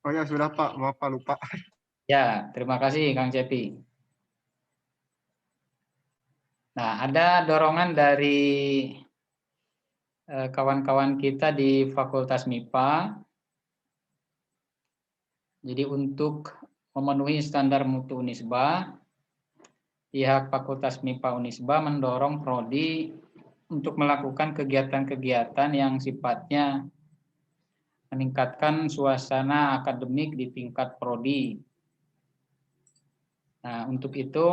Oh ya sudah Pak, maaf Pak lupa. Ya, terima kasih Kang Cepi. Nah, ada dorongan dari kawan-kawan kita di Fakultas MIPA. Jadi untuk memenuhi standar mutu Unisba, pihak Fakultas MIPA Unisba mendorong prodi untuk melakukan kegiatan-kegiatan yang sifatnya meningkatkan suasana akademik di tingkat prodi. Nah, untuk itu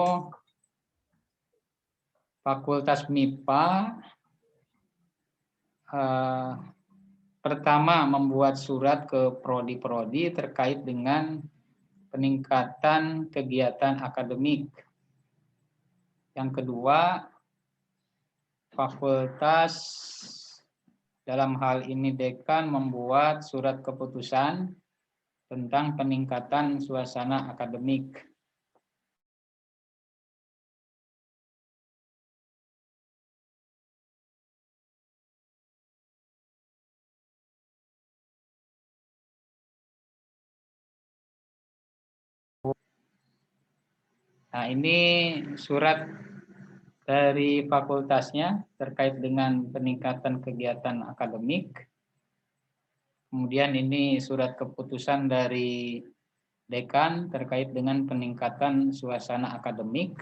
Fakultas MIPA pertama membuat surat ke prodi-prodi terkait dengan peningkatan kegiatan akademik. Yang kedua, fakultas dalam hal ini dekan membuat surat keputusan tentang peningkatan suasana akademik. Nah, ini surat dari fakultasnya terkait dengan peningkatan kegiatan akademik. Kemudian ini surat keputusan dari dekan terkait dengan peningkatan suasana akademik.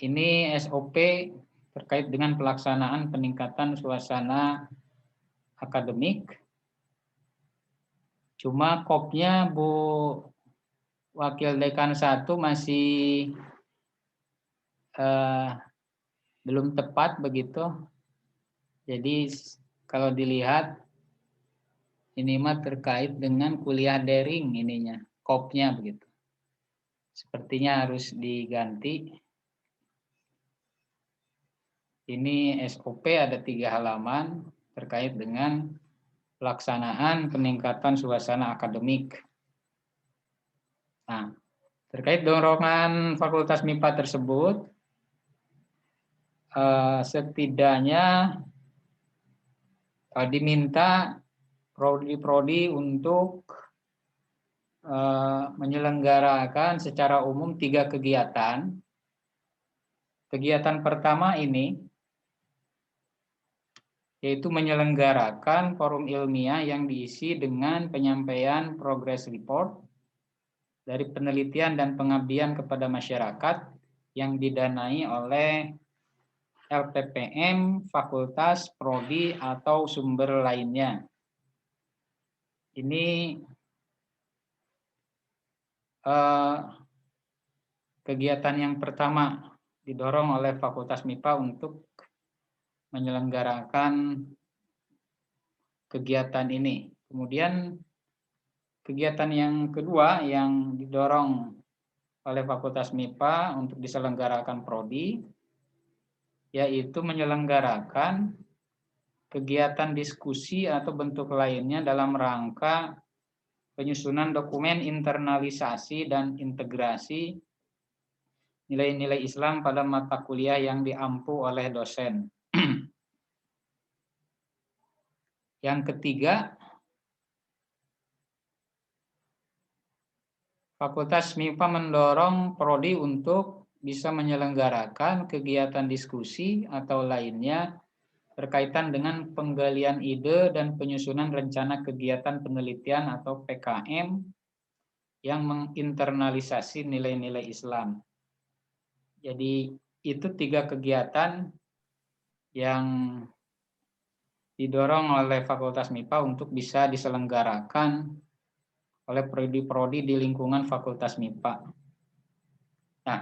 Ini SOP terkait dengan pelaksanaan peningkatan suasana akademik. Cuma kopnya Bu Wakil Dekan 1 masih belum tepat begitu. Jadi kalau dilihat ini mah terkait dengan kuliah daring ininya, kopnya begitu. Sepertinya harus diganti. Ini SOP ada 3 halaman terkait dengan pelaksanaan peningkatan suasana akademik. Nah, terkait dorongan Fakultas MIPA tersebut, setidaknya diminta prodi-prodi untuk menyelenggarakan secara umum 3 kegiatan. Kegiatan pertama ini yaitu menyelenggarakan forum ilmiah yang diisi dengan penyampaian progress report dari penelitian dan pengabdian kepada masyarakat yang didanai oleh LPPM, fakultas, prodi, atau sumber lainnya. Ini kegiatan yang pertama didorong oleh Fakultas MIPA untuk menyelenggarakan kegiatan ini. Kemudian kegiatan yang kedua yang didorong oleh Fakultas MIPA untuk diselenggarakan prodi, yaitu menyelenggarakan kegiatan diskusi atau bentuk lainnya dalam rangka penyusunan dokumen internalisasi dan integrasi nilai-nilai Islam pada mata kuliah yang diampu oleh dosen. Yang ketiga, Fakultas MIPA mendorong prodi untuk bisa menyelenggarakan kegiatan diskusi atau lainnya berkaitan dengan penggalian ide dan penyusunan rencana kegiatan penelitian atau PKM yang menginternalisasi nilai-nilai Islam. Jadi itu 3 kegiatan yang didorong oleh Fakultas MIPA untuk bisa diselenggarakan oleh prodi-prodi di lingkungan Fakultas MIPA. Nah,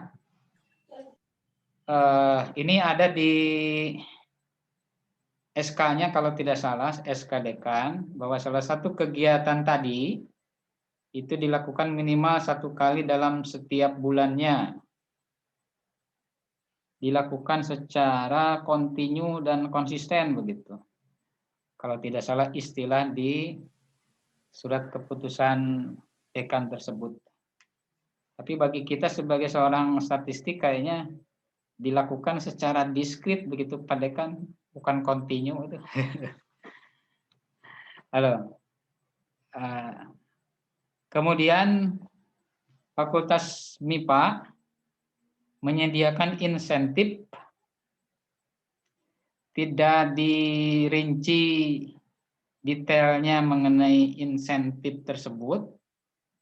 ini ada di SK-nya kalau tidak salah, SK Dekan, bahwa salah satu kegiatan tadi itu dilakukan minimal 1 kali dalam setiap bulannya. Dilakukan secara kontinu dan konsisten begitu. Kalau tidak salah istilah di surat keputusan dekan tersebut. Tapi bagi kita sebagai seorang statistik kayaknya dilakukan secara diskrit begitu Pak Dekan, bukan kontinu itu. Halo. Kemudian Fakultas MIPA menyediakan insentif, tidak dirinci detailnya mengenai insentif tersebut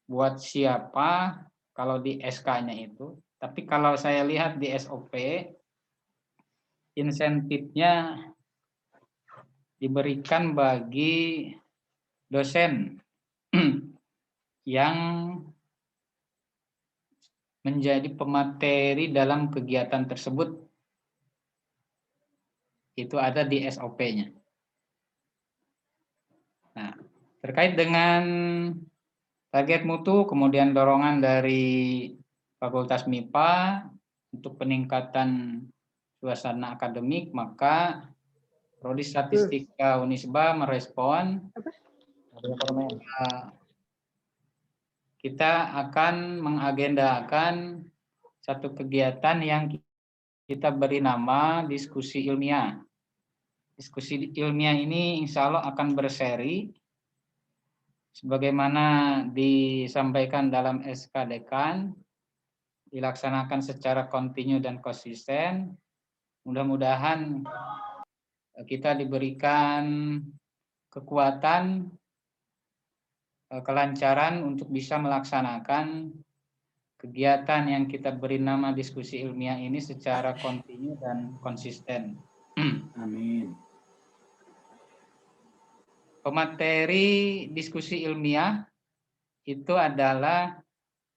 buat siapa kalau di SK-nya itu. Tapi kalau saya lihat di SOP, insentifnya diberikan bagi dosen yang menjadi pemateri dalam kegiatan tersebut. Itu ada di SOP-nya. Nah, terkait dengan target mutu, kemudian dorongan dari Fakultas MIPA untuk peningkatan suasana akademik, maka Prodi Statistika Unisba merespon kita akan mengagendakan satu kegiatan yang kita beri nama diskusi ilmiah. Diskusi ilmiah ini insya Allah akan berseri sebagaimana disampaikan dalam SK Dekan, dilaksanakan secara kontinu dan konsisten. Mudah-mudahan kita diberikan kekuatan, kelancaran untuk bisa melaksanakan kegiatan yang kita beri nama diskusi ilmiah ini secara kontinu dan konsisten. Amin. Pemateri diskusi ilmiah itu adalah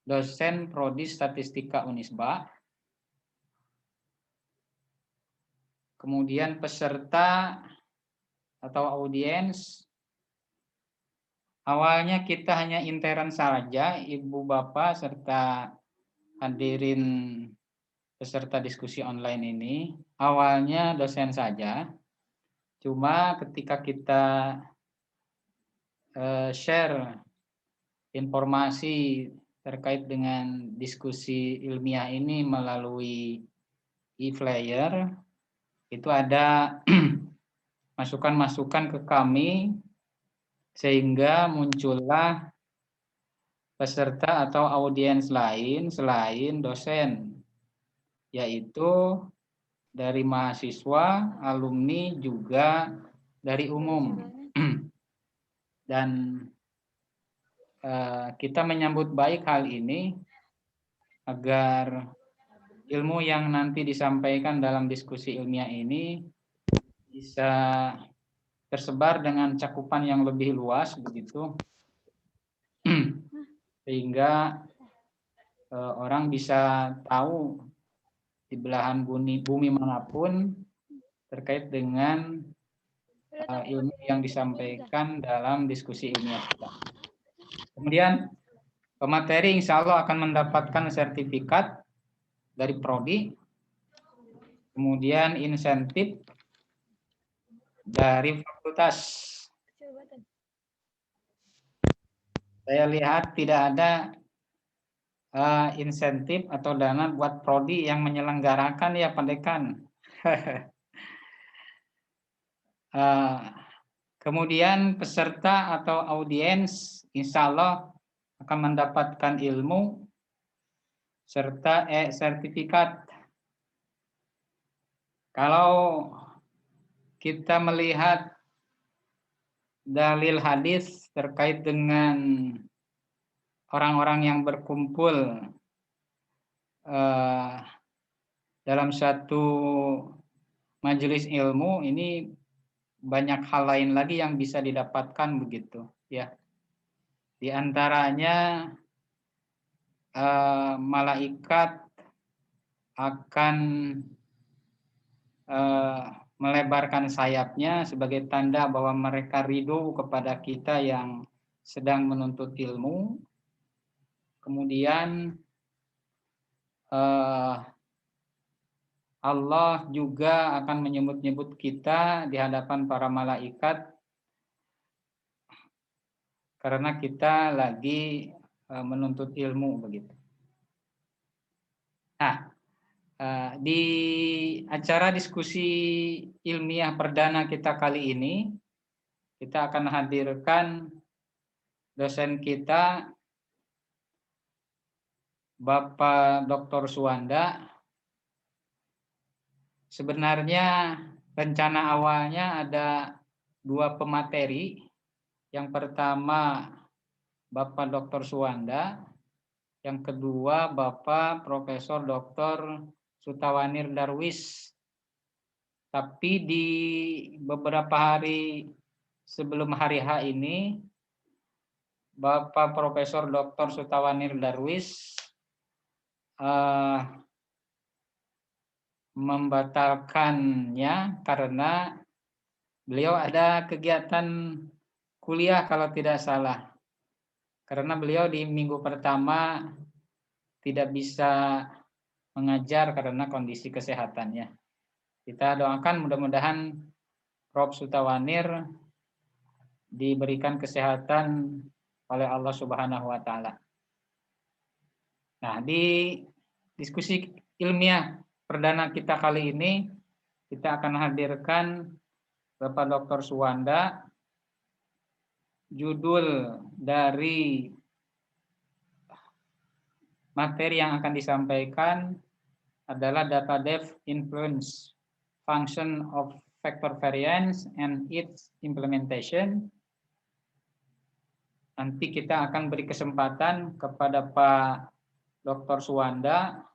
dosen Prodi Statistika Unisba. Kemudian peserta atau audiens, awalnya kita hanya intern saja, Ibu Bapak serta hadirin peserta diskusi online ini. Awalnya dosen saja, cuma ketika kita share informasi terkait dengan diskusi ilmiah ini melalui e-flyer, itu ada masukan-masukan ke kami sehingga muncullah peserta atau audiens lain selain dosen, yaitu dari mahasiswa, alumni, juga dari umum. Dan kita menyambut baik hal ini agar ilmu yang nanti disampaikan dalam diskusi ilmiah ini bisa tersebar dengan cakupan yang lebih luas begitu, sehingga orang bisa tahu di belahan bumi manapun terkait dengan ilmu yang disampaikan dalam diskusi ilmiah kita. Kemudian pemateri insya Allah akan mendapatkan sertifikat dari Prodi, kemudian insentif dari fakultas. Saya lihat tidak ada insentif atau dana buat Prodi yang menyelenggarakan ya Pak Dekan. Kemudian peserta atau audiens insya Allah akan mendapatkan ilmu serta sertifikat. Kalau kita melihat dalil hadis terkait dengan orang-orang yang berkumpul dalam satu majelis ilmu, ini banyak hal lain lagi yang bisa didapatkan begitu ya. Di antaranya malaikat akan melebarkan sayapnya sebagai tanda bahwa mereka ridho kepada kita yang sedang menuntut ilmu. Kemudian Allah juga akan menyebut-nyebut kita di hadapan para malaikat karena kita lagi menuntut ilmu begitu. Nah, di acara diskusi ilmiah perdana kita kali ini, kita akan hadirkan dosen kita, Bapak Dr. Suwanda. Sebenarnya rencana awalnya ada 2 pemateri. Yang pertama Bapak Dr. Suwanda, yang kedua Bapak Profesor Dr. Sutawanir Darwis. Tapi di beberapa hari sebelum hari H ini, Bapak Profesor Dr. Sutawanir Darwis membatalkannya karena beliau ada kegiatan kuliah kalau tidak salah. Karena beliau di minggu pertama tidak bisa mengajar karena kondisi kesehatannya. Kita doakan mudah-mudahan Prof. Sutawanir diberikan kesehatan oleh Allah Subhanahu wa Ta'ala. Nah, di diskusi ilmiah perdana kita kali ini, kita akan hadirkan Bapak Dr. Suwanda. Judul dari materi yang akan disampaikan adalah Data Depth Influence Function of Vector Variance and its Implementation. Nanti kita akan beri kesempatan kepada Pak Dr. Suwanda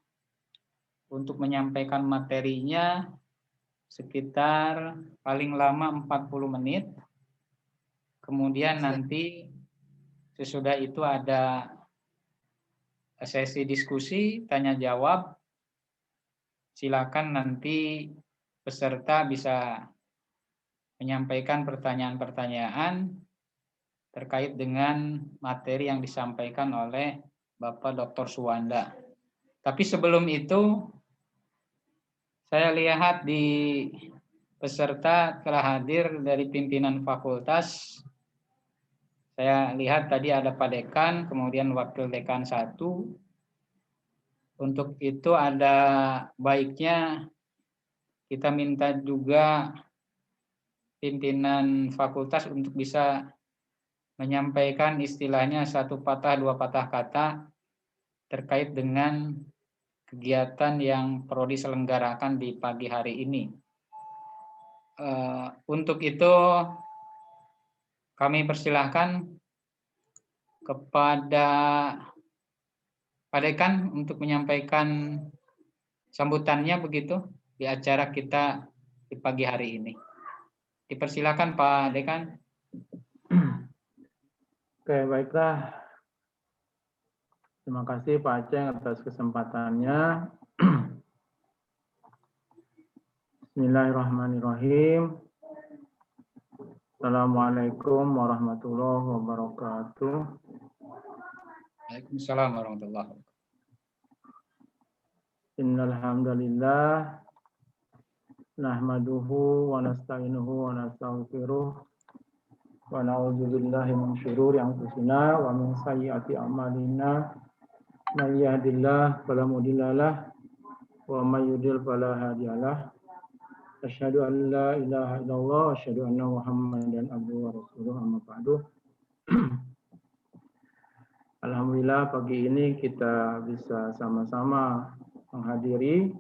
untuk menyampaikan materinya sekitar paling lama 40 menit. Kemudian nanti sesudah itu ada sesi diskusi, tanya jawab. Silakan nanti peserta bisa menyampaikan pertanyaan-pertanyaan terkait dengan materi yang disampaikan oleh Bapak Dr. Suwanda. Tapi sebelum itu, saya lihat di peserta telah hadir dari pimpinan fakultas. Saya lihat tadi ada Pak Dekan, kemudian Wakil Dekan 1. Untuk itu ada baiknya kita minta juga pimpinan fakultas untuk bisa menyampaikan istilahnya 1 patah 2 patah kata terkait dengan kegiatan yang perlu diselenggarakan di pagi hari ini. Untuk itu kami persilahkan kepada Pak Dekan untuk menyampaikan sambutannya begitu di acara kita di pagi hari ini. Dipersilakan Pak Dekan. Oke, baiklah. Terima kasih Pak Aceng atas kesempatannya. Bismillahirrahmanirrahim. Assalamualaikum warahmatullahi wabarakatuh. Waalaikumsalam warahmatullahi wabarakatuh. Innal hamdalillah nahmaduhu wa nasta'inuhu wa nastaghfiruh wa na'udzu billahi min syururi anfusina wa min sayyiati a'malina. May yahdihillahu fala mudilla lahu wa may yudlil fala hadiyalah. Asyhadu an la ilaha illallah wa asyhadu anna Muhammadan abduhu wa rasuluh, amma ba'du. Alhamdulillah pagi ini kita bisa sama-sama menghadiri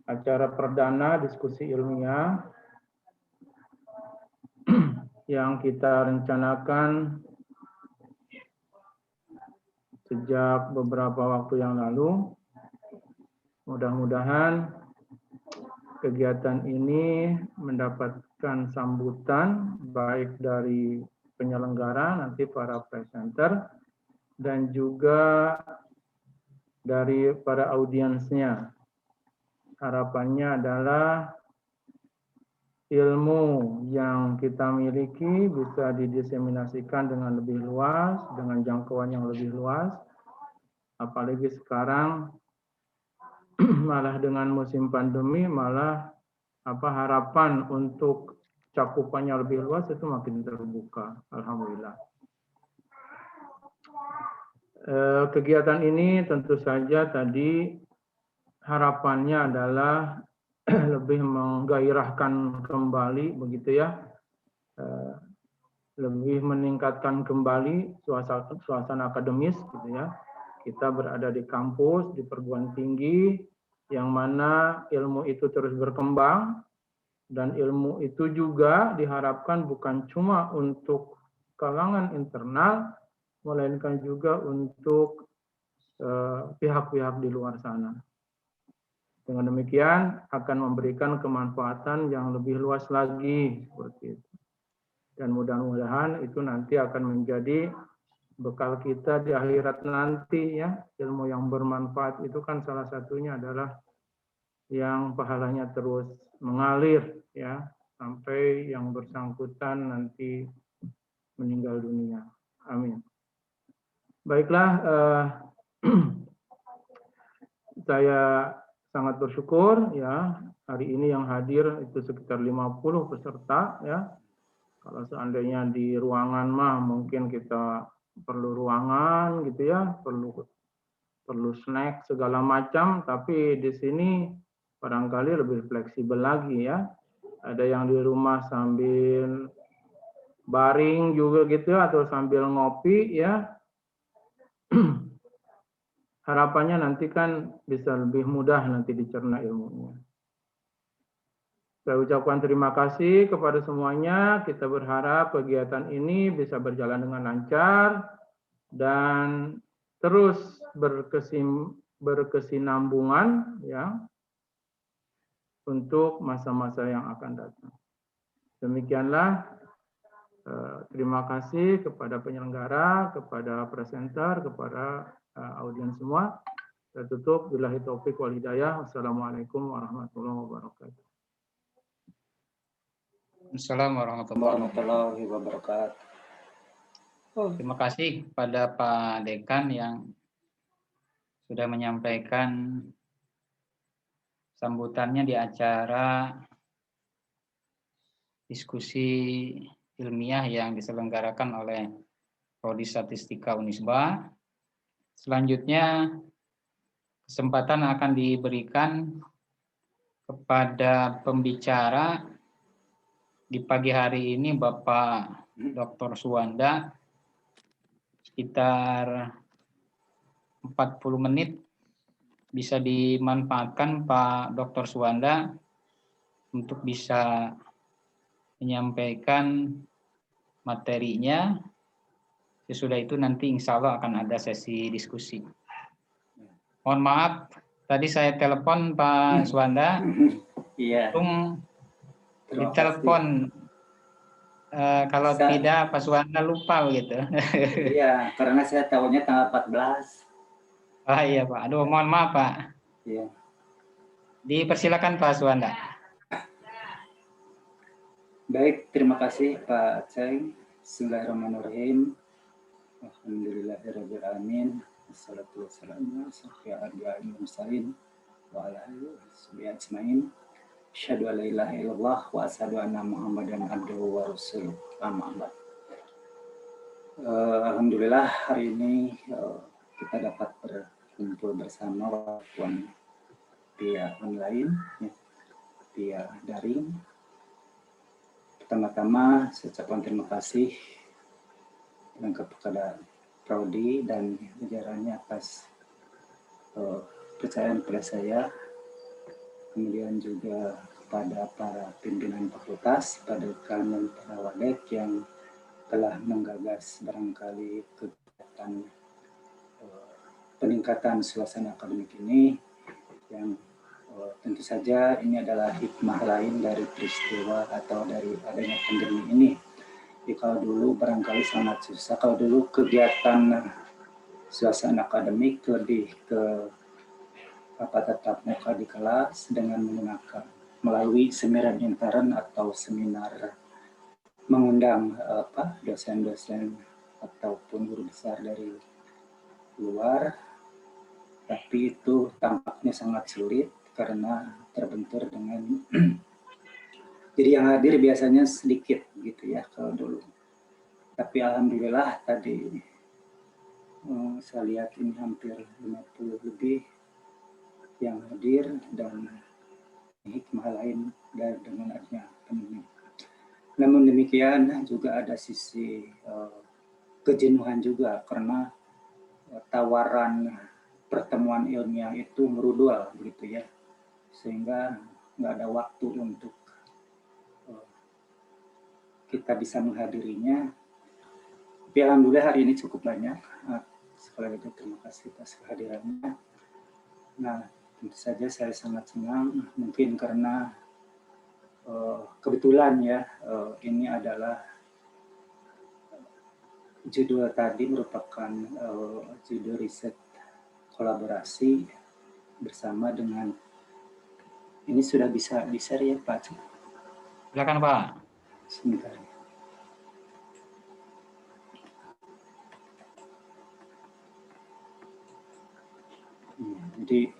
acara perdana diskusi ilmiah yang kita rencanakan sejak beberapa waktu yang lalu. Mudah-mudahan kegiatan ini mendapatkan sambutan baik dari penyelenggara, nanti para presenter, dan juga dari para audiensnya. Harapannya adalah ilmu yang kita miliki bisa didiseminasikan dengan lebih luas, dengan jangkauan yang lebih luas. Apalagi sekarang malah dengan musim pandemi, malah harapan untuk cakupannya lebih luas itu makin terbuka. Alhamdulillah. Kegiatan ini tentu saja tadi harapannya adalah lebih menggairahkan kembali begitu ya lebih meningkatkan kembali suasana akademis gitu ya. Kita berada di kampus, di perguruan tinggi, yang mana ilmu itu terus berkembang, dan ilmu itu juga diharapkan bukan cuma untuk kalangan internal, melainkan juga untuk pihak-pihak di luar sana. Dengan demikian akan memberikan kemanfaatan yang lebih luas lagi seperti itu. Dan mudah-mudahan itu nanti akan menjadi bekal kita di akhirat nanti ya. Ilmu yang bermanfaat itu kan salah satunya adalah yang pahalanya terus mengalir ya sampai yang bersangkutan nanti meninggal dunia. Amin. Baiklah, saya sangat bersyukur ya hari ini yang hadir itu sekitar 50 peserta ya. Kalau seandainya di ruangan mah mungkin kita perlu ruangan gitu ya, perlu snack segala macam, tapi di sini barangkali lebih fleksibel lagi ya. Ada yang di rumah sambil baring juga gitu atau sambil ngopi ya. Harapannya nanti kan bisa lebih mudah nanti dicerna ilmunya. Saya ucapkan terima kasih kepada semuanya. Kita berharap kegiatan ini bisa berjalan dengan lancar dan terus berkesinambungan ya untuk masa-masa yang akan datang. Demikianlah, terima kasih kepada penyelenggara, kepada presenter, kepada audiens semua. Saya tutup, billahi taufik wal hidayah. Wassalamualaikum warahmatullahi wabarakatuh. Assalamualaikum warahmatullahi wabarakatuh. Terima kasih kepada Pak Dekan yang sudah menyampaikan sambutannya di acara diskusi ilmiah yang diselenggarakan oleh Prodi Statistika Unisba. Selanjutnya kesempatan akan diberikan kepada pembicara di pagi hari ini Bapak Dr. Suwanda, sekitar 40 menit bisa dimanfaatkan Pak Dr. Suwanda untuk bisa menyampaikan materinya. Sesudah itu nanti insya Allah akan ada sesi diskusi. Mohon maaf, tadi saya telepon Pak Suwanda. Iya. Ditelepon kalau tidak Pak Suwanda lupa gitu. Iya, karena saya tahunya tanggal 14. Oh iya Pak, aduh mohon maaf Pak. Iya. Dipersilakan Pak Suwanda. Baik, terima kasih Pak Aceh. Bismillahirrahmanirrahim. Alhamdulillahirabbil alamin. Wassalatu wassalamu ala asyrofil mursalin wa ala alihi washabihi ajmain. Asyhadu an la ilaha illallah wa asyhadu anna Muhammadan abduhu wa rasuluh. Amma ba'd. Alhamdulillah hari ini kita dapat berkumpul bersama walaupun via online, ya, via daring. Pertama-tama saya ucapkan terima kasih kepada Prodi dan jajarannya atas kepercayaan pada saya. Kemudian juga kepada para pimpinan fakultas, pada dekan dan para wadek yang telah menggagas barangkali kegiatan peningkatan suasana akademik ini, yang tentu saja ini adalah hikmah lain dari peristiwa atau dari adanya pandemi ini. Jadi kalau dulu barangkali sangat susah, kalau dulu kegiatan suasana akademik lebih ke tatap muka di kelas dengan menggunakan melalui seminar intern atau seminar mengundang dosen-dosen ataupun guru besar dari luar, tapi itu tampaknya sangat sulit karena terbentur dengan jadi yang hadir biasanya sedikit gitu ya kalau dulu. Tapi alhamdulillah tadi saya lihat ini hampir 50 lebih yang hadir dan hikmah lain dengan adanya pandemi. Namun demikian juga ada sisi kejenuhan juga karena tawaran pertemuan ilmiah itu merudal begitu ya, sehingga nggak ada waktu untuk kita bisa menghadirinya. Tapi alhamdulillah hari ini cukup banyak. Sekali lagi terima kasih atas kehadirannya. Nah, tentu saja saya sangat senang, mungkin karena kebetulan ya, ini adalah judul tadi merupakan judul riset kolaborasi bersama dengan, ini sudah bisa di-share ya Pak? Silakan Pak. Sebentar. Jadi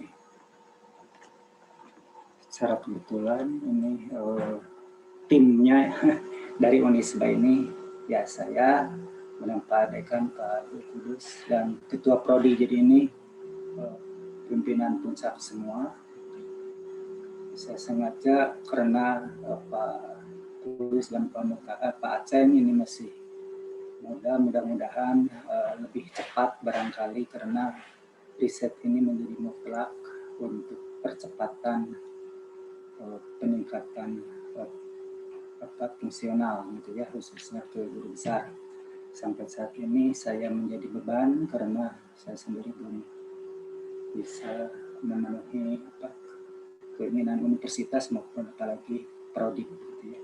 secara kebetulan ini timnya dari Unisba ini ya saya, Pak Dekan, Pak Kudus, dan Ketua Prodi. Jadi ini pimpinan puncak semua. Saya sengaja karena Pak Kudus dan Pak Aceng ini masih muda, mudah-mudahan lebih cepat barangkali karena riset ini menjadi mutlak untuk percepatan peningkatan fungsional gitu ya, khususnya ke guru besar. Sampai saat ini saya menjadi beban karena saya sendiri belum bisa memenuhi keinginan universitas maupun apalagi prodi gitu ya.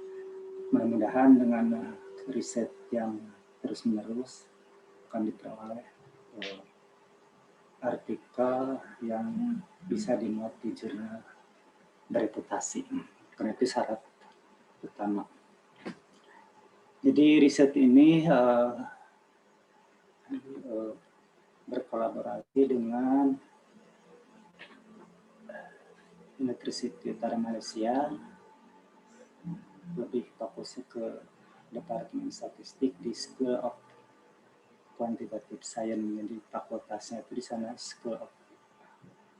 Mudah-mudahan dengan riset yang terus-menerus akan diperoleh artikel yang bisa dimuat di jurnal bereputasi, karena itu syarat utama. Jadi riset ini berkolaborasi dengan University Utara Malaysia, lebih fokusnya ke Departemen Statistik di School of Quantitative Science. Jadi fakultasnya itu di sana School of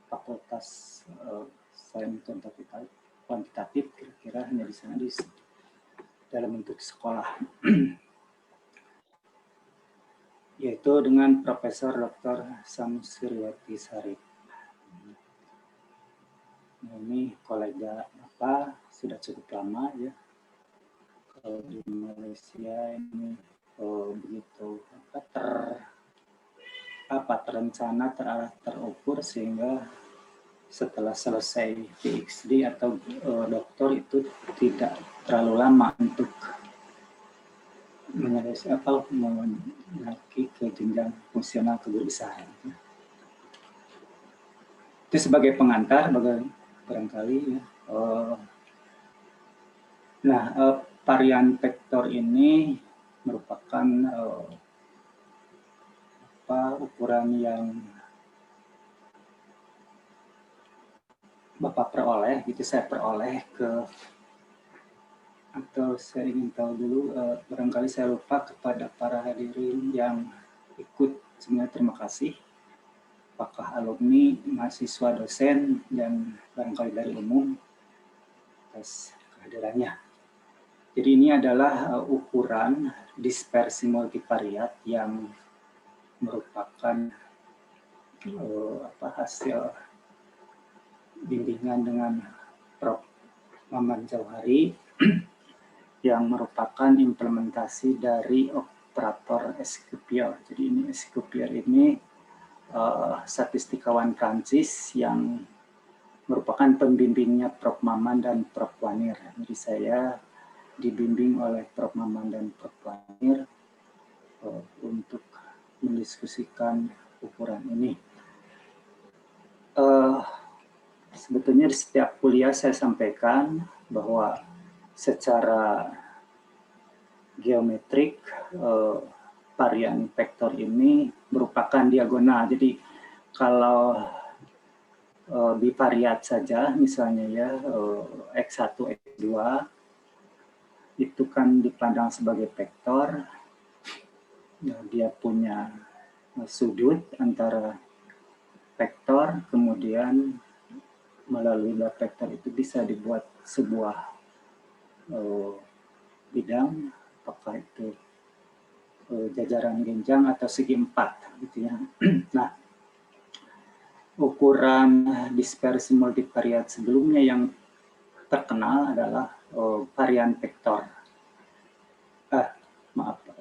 Fakultas Sains Kuantitatif, kira-kira hanya di sana di dalam bentuk sekolah. Yaitu dengan Profesor Dr. Samsuryati Sarip. Ini kolega sudah cukup lama ya. Kalau di Malaysia ini begitu terencana, terarah, terukur, sehingga setelah selesai PhD atau doktor itu tidak terlalu lama untuk menaiki ke jenjang fungsional kegurusahaan. Itu sebagai pengantar barangkali ya. Varian vektor ini merupakan ukuran yang Bapak peroleh, gitu saya peroleh atau saya ingin tahu dulu, barangkali saya lupa kepada para hadirin yang ikut, sebenarnya terima kasih. Apakah alumni, mahasiswa, dosen, dan barangkali dari umum atas kehadirannya. Jadi ini adalah ukuran dispersi multivariat yang merupakan hasil bimbingan dengan Prof. Maman Jauhari yang merupakan implementasi dari operator SQPR. Jadi ini SQPR ini statistikawan Prancis yang merupakan pembimbingnya Prof. Maman dan Prof. Wanir. Jadi saya dibimbing oleh Prof. Maman dan Prof. Wanir untuk mendiskusikan ukuran ini. Sebetulnya di setiap kuliah saya sampaikan bahwa secara geometrik varian vektor ini merupakan diagonal. Jadi kalau bivariat saja misalnya ya X1, X2 itu kan dipandang sebagai vektor, dia punya sudut antara vektor, kemudian melalui vektor itu bisa dibuat sebuah bidang bidang, apakah itu jajaran genjang atau segi empat gitu ya. Nah, ukuran dispersi multivariat sebelumnya yang terkenal adalah varian vektor.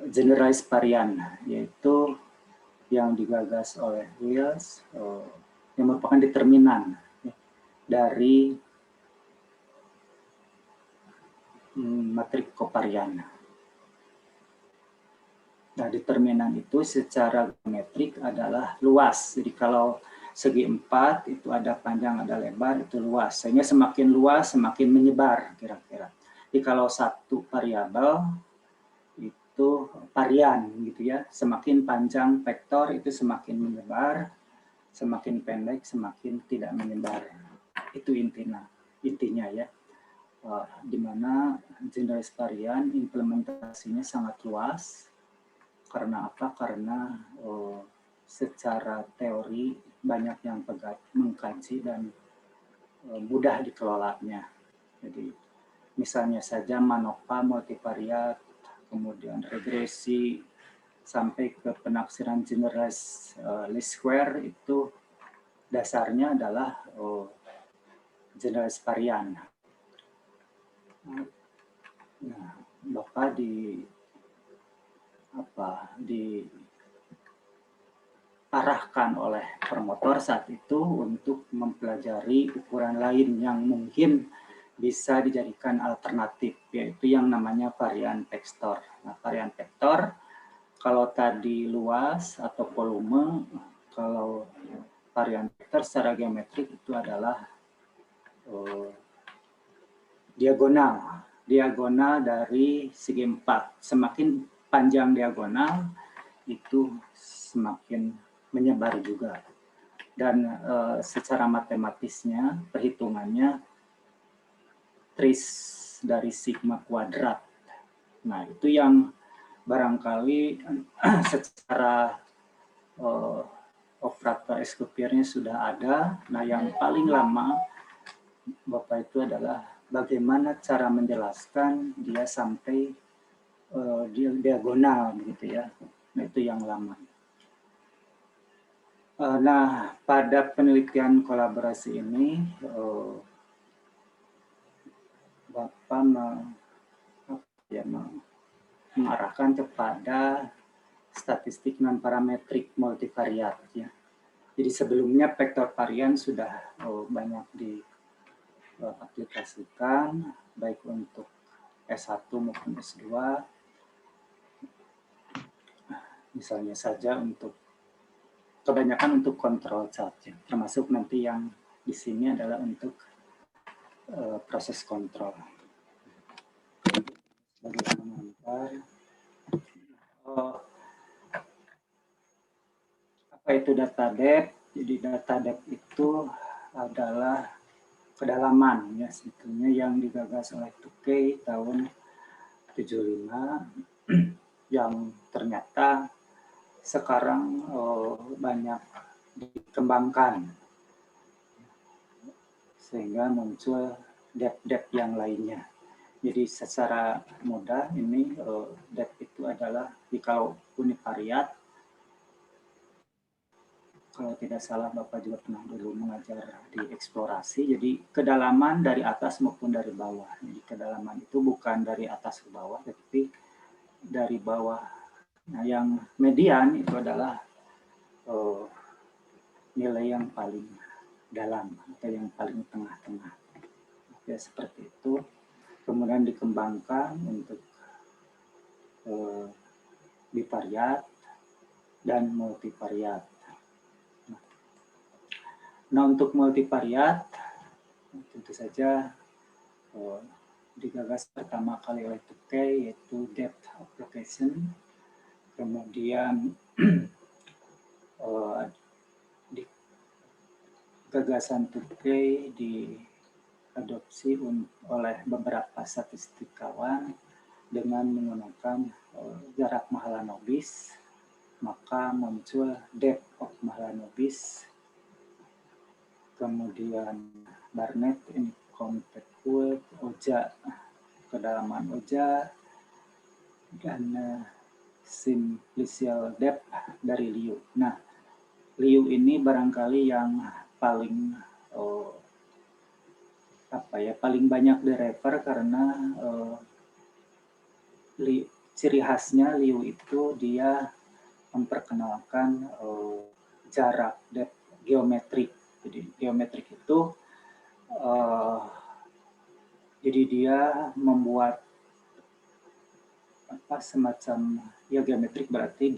Generalized varian, yaitu yang digagas oleh Wills, yang merupakan determinan dari matrik kovarian. Nah, determinan itu secara geometrik adalah luas. Jadi kalau segi empat itu ada panjang, ada lebar, itu luas. Sehingga semakin luas, semakin menyebar kira-kira. Jadi kalau satu variabel itu varian gitu ya, semakin panjang vektor itu semakin menyebar, semakin pendek semakin tidak menyebar. Itu intinya ya, di mana generalized varian implementasinya sangat luas. Karena apa? Karena secara teori banyak yang mengkaji dan mudah dikelolanya. Jadi misalnya saja MANOVA multivariat, kemudian regresi, sampai ke penaksiran generalized least square itu dasarnya adalah generalized varian. Nah, Bapak diarahkan oleh promotor saat itu untuk mempelajari ukuran lain yang mungkin bisa dijadikan alternatif, yaitu yang namanya varian vektor. Nah, varian vektor kalau tadi luas atau volume, kalau varian vektor secara geometrik itu adalah diagonal dari segi empat. Semakin panjang diagonal itu semakin menyebar juga. Dan secara matematisnya, perhitungannya trace dari sigma kuadrat. Nah, itu yang barangkali secara operator Escoffier-nya sudah ada. Nah, yang paling lama Bapak itu adalah bagaimana cara menjelaskan dia sampai diagonal gitu ya. Nah, itu yang lama. Nah, pada penelitian kolaborasi ini Bapak mengarahkan kepada statistik non-parametrik multivariat ya. Jadi sebelumnya vektor varian sudah banyak diaplikasikan baik untuk S1 maupun S2. Misalnya saja untuk kebanyakan untuk kontrol saja, termasuk nanti yang di sini adalah untuk proses kontrol. Apa itu data depth? Jadi data depth itu adalah kedalaman ya, sebetulnya yang digagas oleh Tukey tahun 75 yang ternyata sekarang banyak dikembangkan sehingga muncul depth yang lainnya. Jadi secara mudah ini depth itu adalah kalau univariat, kalau tidak salah Bapak juga pernah dulu mengajar di eksplorasi, jadi kedalaman dari atas maupun dari bawah. Jadi kedalaman itu bukan dari atas ke bawah, tetapi dari bawah. Nah, yang median itu adalah nilai yang paling dalam atau yang paling tengah-tengah. Ya, seperti itu. Kemudian dikembangkan untuk bivariat dan multivariat. Nah, untuk multivariat tentu saja digagas pertama kali oleh Tukey, yaitu depth of location. Kemudian gagasan Tukey diadopsi oleh beberapa statistikawan dengan menggunakan jarak Mahalanobis, maka muncul depth of Mahalanobis. Kemudian Barnett, Incomplete, Oja, kedalaman Oja, dan simplicial depth dari Liu. Nah, Liu ini barangkali yang paling paling banyak direfer karena ciri khasnya Liu itu dia memperkenalkan jarak depth geometrik. Jadi geometrik itu jadi dia membuat semacam ya geometrik berarti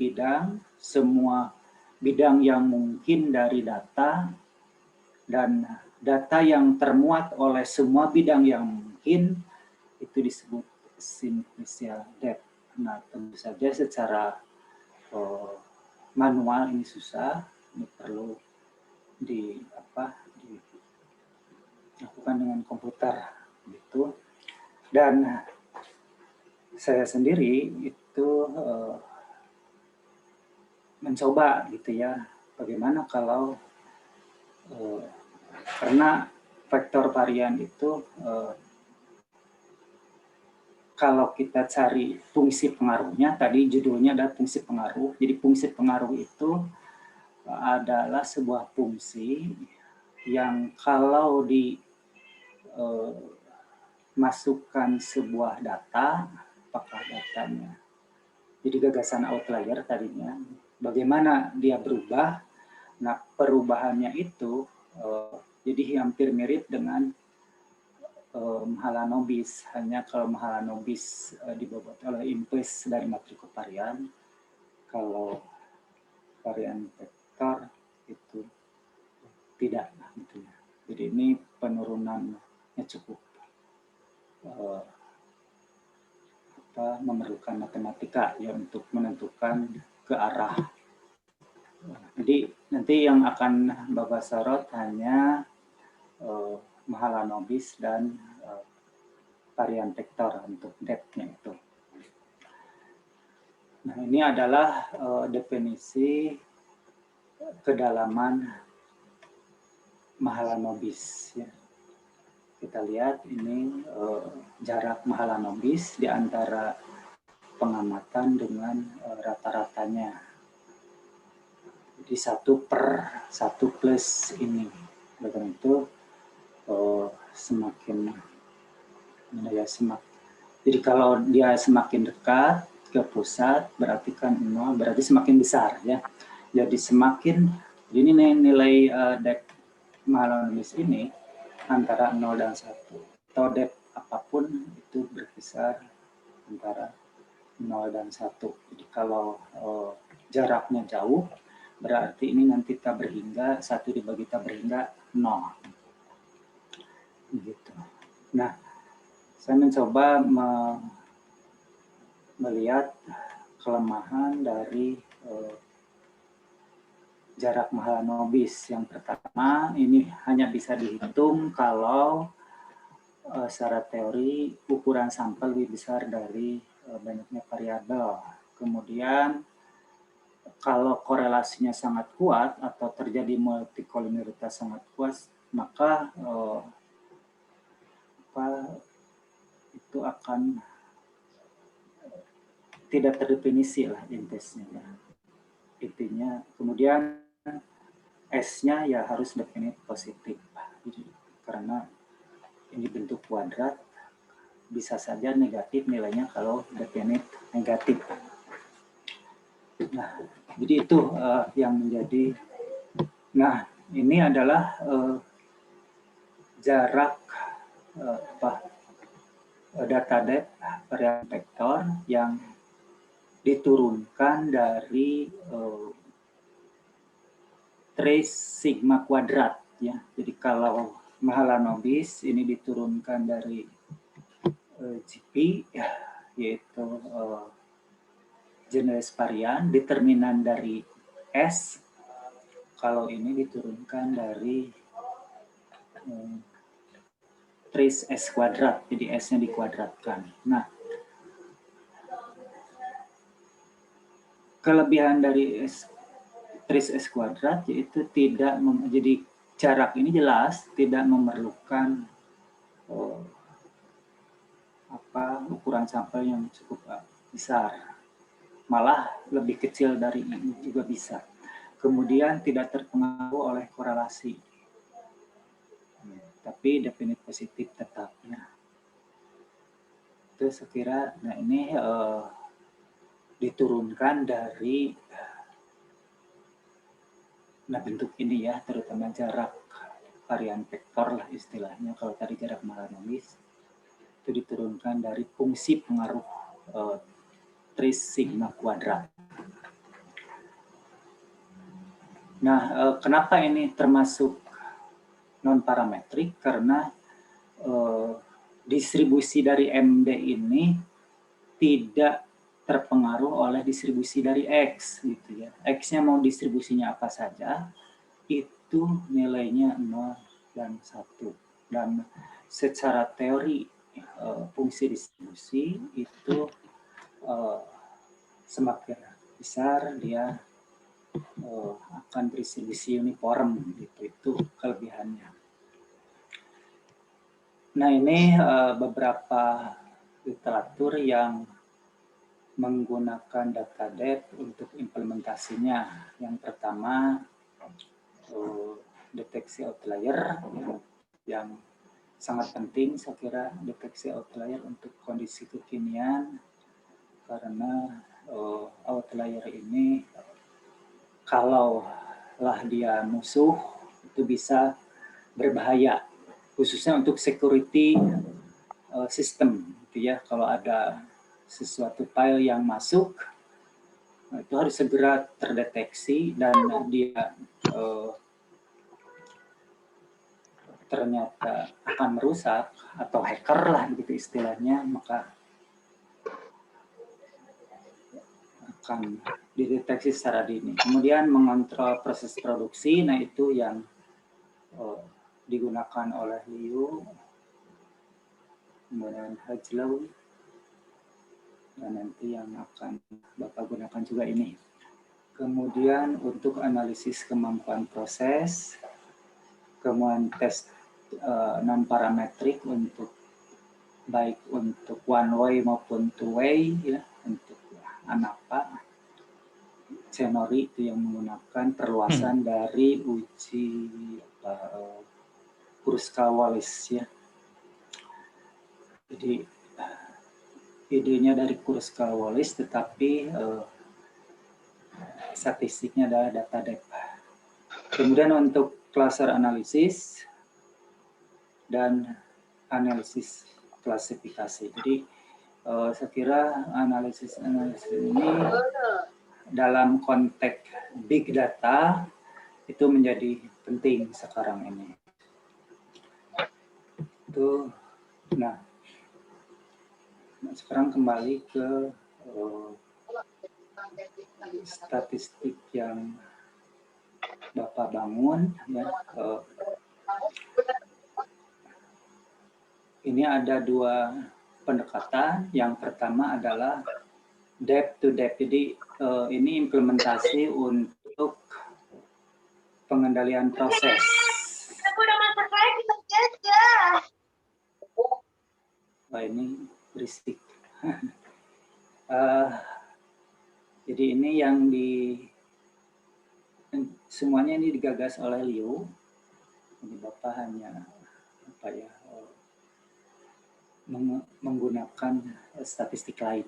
semua bidang yang mungkin dari data dan data yang termuat oleh semua bidang yang mungkin itu disebut simplicial depth. Nah, tentu saja secara manual ini susah, ini perlu dilakukan dengan komputer gitu. Dan saya sendiri itu mencoba gitu ya, bagaimana kalau karena vektor varian itu kalau kita cari fungsi pengaruhnya, tadi judulnya adalah fungsi pengaruh. Jadi fungsi pengaruh itu adalah sebuah fungsi yang kalau dimasukkan sebuah data, apakah datanya jadi gagasan outlier tadinya, bagaimana dia berubah. Nah, perubahannya itu jadi hampir mirip dengan Mahalanobis, hanya kalau Mahalanobis dibobot oleh impulse dari matriku varian, kalau varian vektor itu tidak gitu ya. Jadi ini penurunannya cukup memerlukan matematika ya untuk menentukan ke arah. Jadi nanti yang akan Bapak sorot hanya Mahalanobis dan varian vektor untuk depth-nya itu. Nah, ini adalah definisi kedalaman Mahalanobis. Ya. Kita lihat ini jarak Mahalanobis di antara pengamatan dengan rata-ratanya. Jadi 1/1 plus ini. Oleh itu semakin jadi kalau dia semakin dekat ke pusat berarti kan 0, berarti semakin besar ya. Jadi semakin ini nilai depth Mahalanobis ini antara 0 dan 1 atau depth apapun itu berkisar antara 0 dan 1. Jadi kalau jaraknya jauh berarti ini nanti tak berhingga 1 dibagi tak berhingga 0. Gitu. Nah, saya mencoba melihat kelemahan dari jarak Mahalanobis. Yang pertama, ini hanya bisa dihitung kalau secara teori ukuran sampel lebih besar dari banyaknya variabel. Kemudian kalau korelasinya sangat kuat atau terjadi multikolinialitas sangat kuat, maka itu akan tidak terdefinisi lah intensnya. Intinya kemudian S-nya ya harus definite positif. Jadi, karena ini bentuk kuadrat bisa saja negatif nilainya kalau definite negatif. Nah, jadi itu yang menjadi. Nah, ini adalah jarak data depth varian vektor yang diturunkan dari trace sigma kuadrat ya. Jadi kalau Mahalanobis ini diturunkan dari GP yaitu generis varian, determinan dari S. Kalau ini diturunkan dari trace S kuadrat, jadi S-nya dikuadratkan. Nah, kelebihan dari trace S kuadrat yaitu tidak jadi jarak ini jelas tidak memerlukan ukuran sampel yang cukup besar, malah lebih kecil dari I juga bisa. Kemudian tidak terpengaruh oleh korelasi, tapi definit positif tetapnya. Itu saya kira, nah ini diturunkan dari bentuk ini ya, terutama jarak varian vektor lah istilahnya. Kalau tadi jarak Mahalanobis itu diturunkan dari fungsi pengaruh tris sigma kuadrat. Nah, kenapa ini termasuk non parametrik? Karena distribusi dari MD ini tidak terpengaruh oleh distribusi dari X gitu ya. X-nya mau distribusinya apa saja, itu nilainya 0 dan 1. Dan secara teori fungsi distribusi itu semakin besar dia akan berdistribusi uniform gitu, itu kelebihannya. Nah ini beberapa literatur yang menggunakan data depth untuk implementasinya. Yang pertama deteksi outlier yang sangat penting saya kira, deteksi outlier untuk kondisi kekinian, karena outlier ini kalau lah dia musuh itu bisa berbahaya, khususnya untuk security system gitu ya. Kalau ada sesuatu file yang masuk, itu harus segera terdeteksi, dan dia ternyata akan merusak atau hacker lah begitu istilahnya, maka akan dideteksi secara dini. Kemudian mengontrol proses produksi, nah itu yang digunakan oleh Liu, kemudian Hajlau, dan nanti yang akan Bapak gunakan juga ini. Kemudian untuk analisis kemampuan proses, kemudian tes non parametrik untuk baik untuk one way maupun two way ya, untuk ANAPA. Cenori itu yang menggunakan perluasan dari uji Kurzweil-Wallis ya. Jadi idenya dari Kurzweil-Wallis, tetapi statistiknya adalah data depth. Kemudian untuk cluster analisis dan analisis klasifikasi. Jadi saya kira analisis ini dalam konteks big data itu menjadi penting sekarang ini. Itu, nah sekarang kembali ke statistik yang Bapak bangun ya. Ini ada dua pendekatan. Yang pertama adalah depth to depth. Jadi ini implementasi untuk pengendalian proses. Wah, ini berisik. Jadi ini yang semuanya ini digagas oleh Liu. Jadi Bapak hanya menggunakan statistik lain.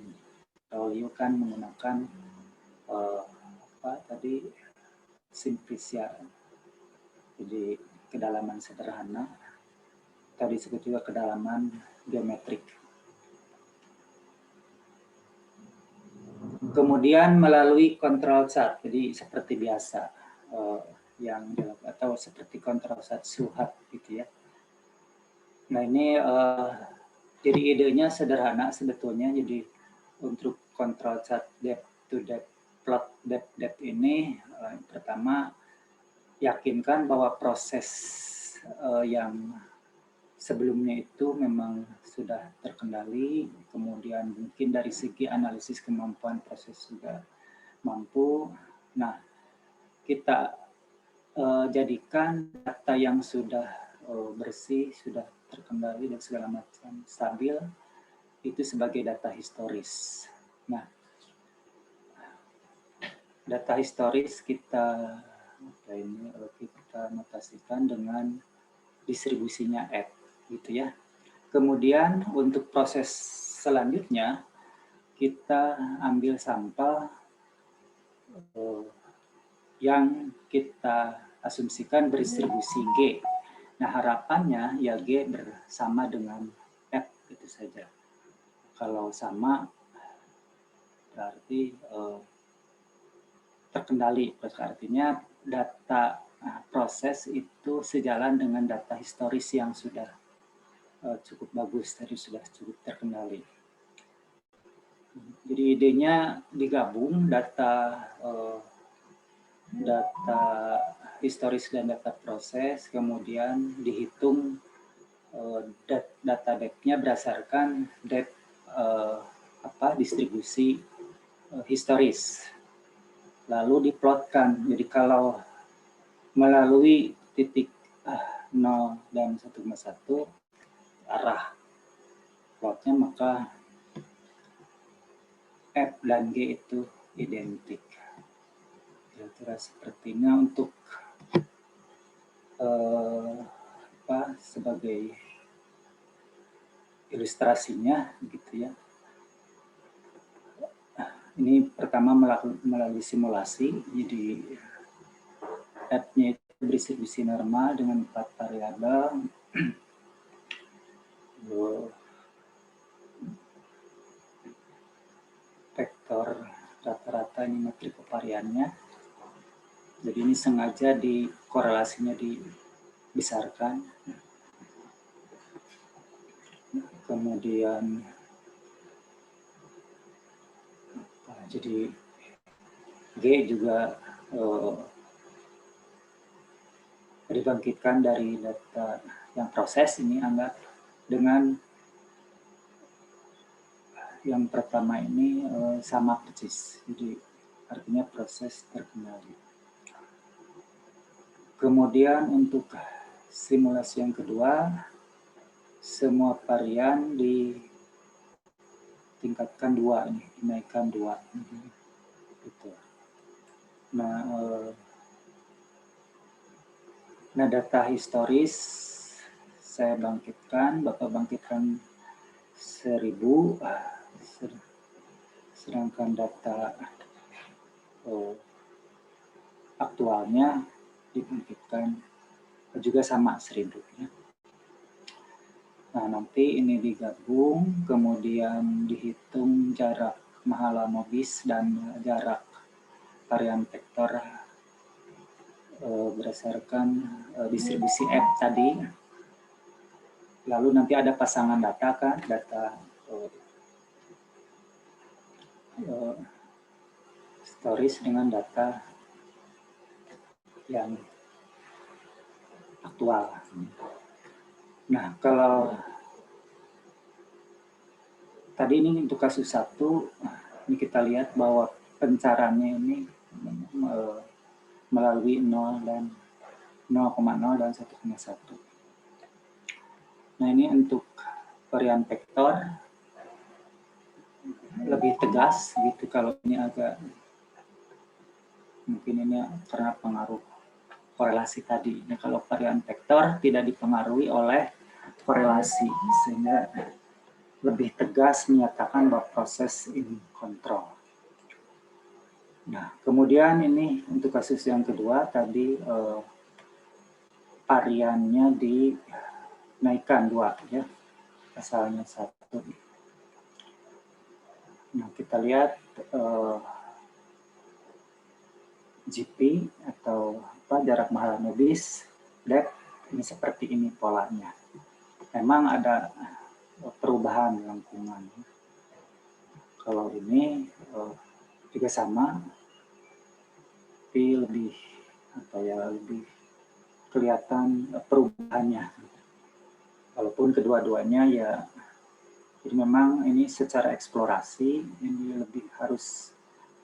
Kalau Liu kan menggunakan simplisia, jadi kedalaman sederhana, atau disebut juga kedalaman geometrik. Kemudian melalui control chart, jadi seperti biasa yang atau seperti control chart SUHAT gitu ya. Nah ini jadi idenya sederhana sebetulnya. Jadi untuk control chart depth to depth, plot depth ini pertama yakinkan bahwa proses yang sebelumnya itu memang sudah terkendali, kemudian mungkin dari segi analisis kemampuan proses juga mampu. Nah, kita jadikan data yang sudah bersih, sudah terkendali dan segala macam stabil, itu sebagai data historis. Nah, data historis kita notasikan dengan distribusinya F, gitu ya. Kemudian untuk proses selanjutnya kita ambil sampel yang kita asumsikan berdistribusi G. Nah, harapannya ya G bersama dengan F, gitu saja. Kalau sama berarti terkendali, artinya data proses itu sejalan dengan data historis yang sudah cukup bagus, tadi sudah cukup terkendali. Jadi idenya digabung data historis dan data proses, kemudian dihitung data depth-nya berdasarkan depth distribusi historis. Lalu diplotkan. Jadi kalau melalui titik 0 dan 1,1 arah plotnya, maka F dan G itu identik. Kira-kira sepertinya untuk sebagai ilustrasinya, gitu ya. Ini pertama melalui simulasi, jadi F-nya itu berdistribusi normal dengan 4 variabel. Vektor rata-rata ini metrik kovariannya. Jadi ini sengaja korelasinya dibesarkan. Kemudian jadi G juga dibangkitkan dari data yang proses ini, anggap dengan yang pertama ini sama persis. Jadi artinya proses terkendali. Kemudian untuk simulasi yang kedua, semua varian ditingkatkan 2, ini dinaikkan 2. Gitu. Nah, data historis saya bangkitkan, Bapak bangkitkan 1000, sedangkan data aktualnya dibangkitkan juga sama 1000. Ya. Nah, nanti ini digabung, kemudian dihitung jarak Mahalanobis dan jarak varian vektor berdasarkan distribusi F tadi. Lalu nanti ada pasangan data kan, data historis dengan data yang aktual. Nah, kalau tadi ini untuk kasus 1, ini kita lihat bahwa pencaraannya ini melalui 0 dan 0,0 dan 1,1. Nah, ini untuk varian vektor lebih tegas gitu, kalau ini agak mungkin ini karena pengaruh korelasi tadi. Nah, kalau varian vektor tidak dipengaruhi oleh korelasi, sehingga lebih tegas menyatakan bahwa proses ini kontrol. Nah, kemudian ini untuk kasus yang kedua tadi variannya dinaikkan 2 ya, asalnya 1. Nah, kita lihat GP atau jarak Mahalanobis depth ini seperti ini polanya. Memang ada perubahan lengkungan. Kalau ini juga sama, tapi lebih lebih kelihatan perubahannya. Walaupun kedua-duanya ya, jadi memang ini secara eksplorasi ini lebih harus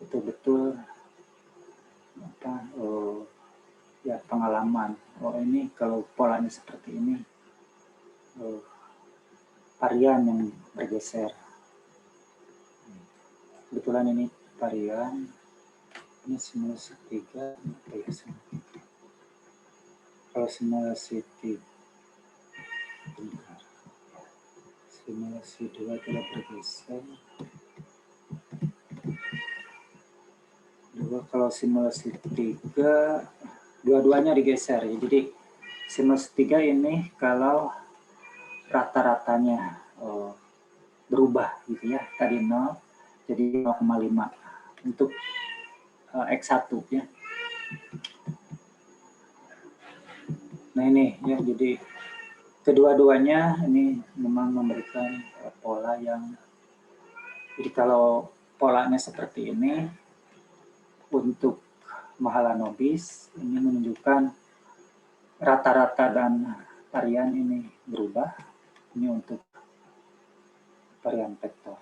betul-betul pengalaman. Ini kalau polanya seperti ini, varian yang bergeser. kebetulan ini varian, ini simulasi 3, kalau simulasi 3, bentar. Simulasi 2 tidak bergeser. Kalau simulasi 3, dua-duanya digeser. Jadi simulasi 3 ini kalau rata-ratanya berubah gitu ya. Tadi 0 jadi 0,5 untuk X1 ya. Nah ini ya, jadi kedua-duanya ini memang memberikan pola yang, jadi kalau polanya seperti ini untuk Mahalanobis ini menunjukkan rata-rata dan varian ini berubah. Ini untuk varian vektor.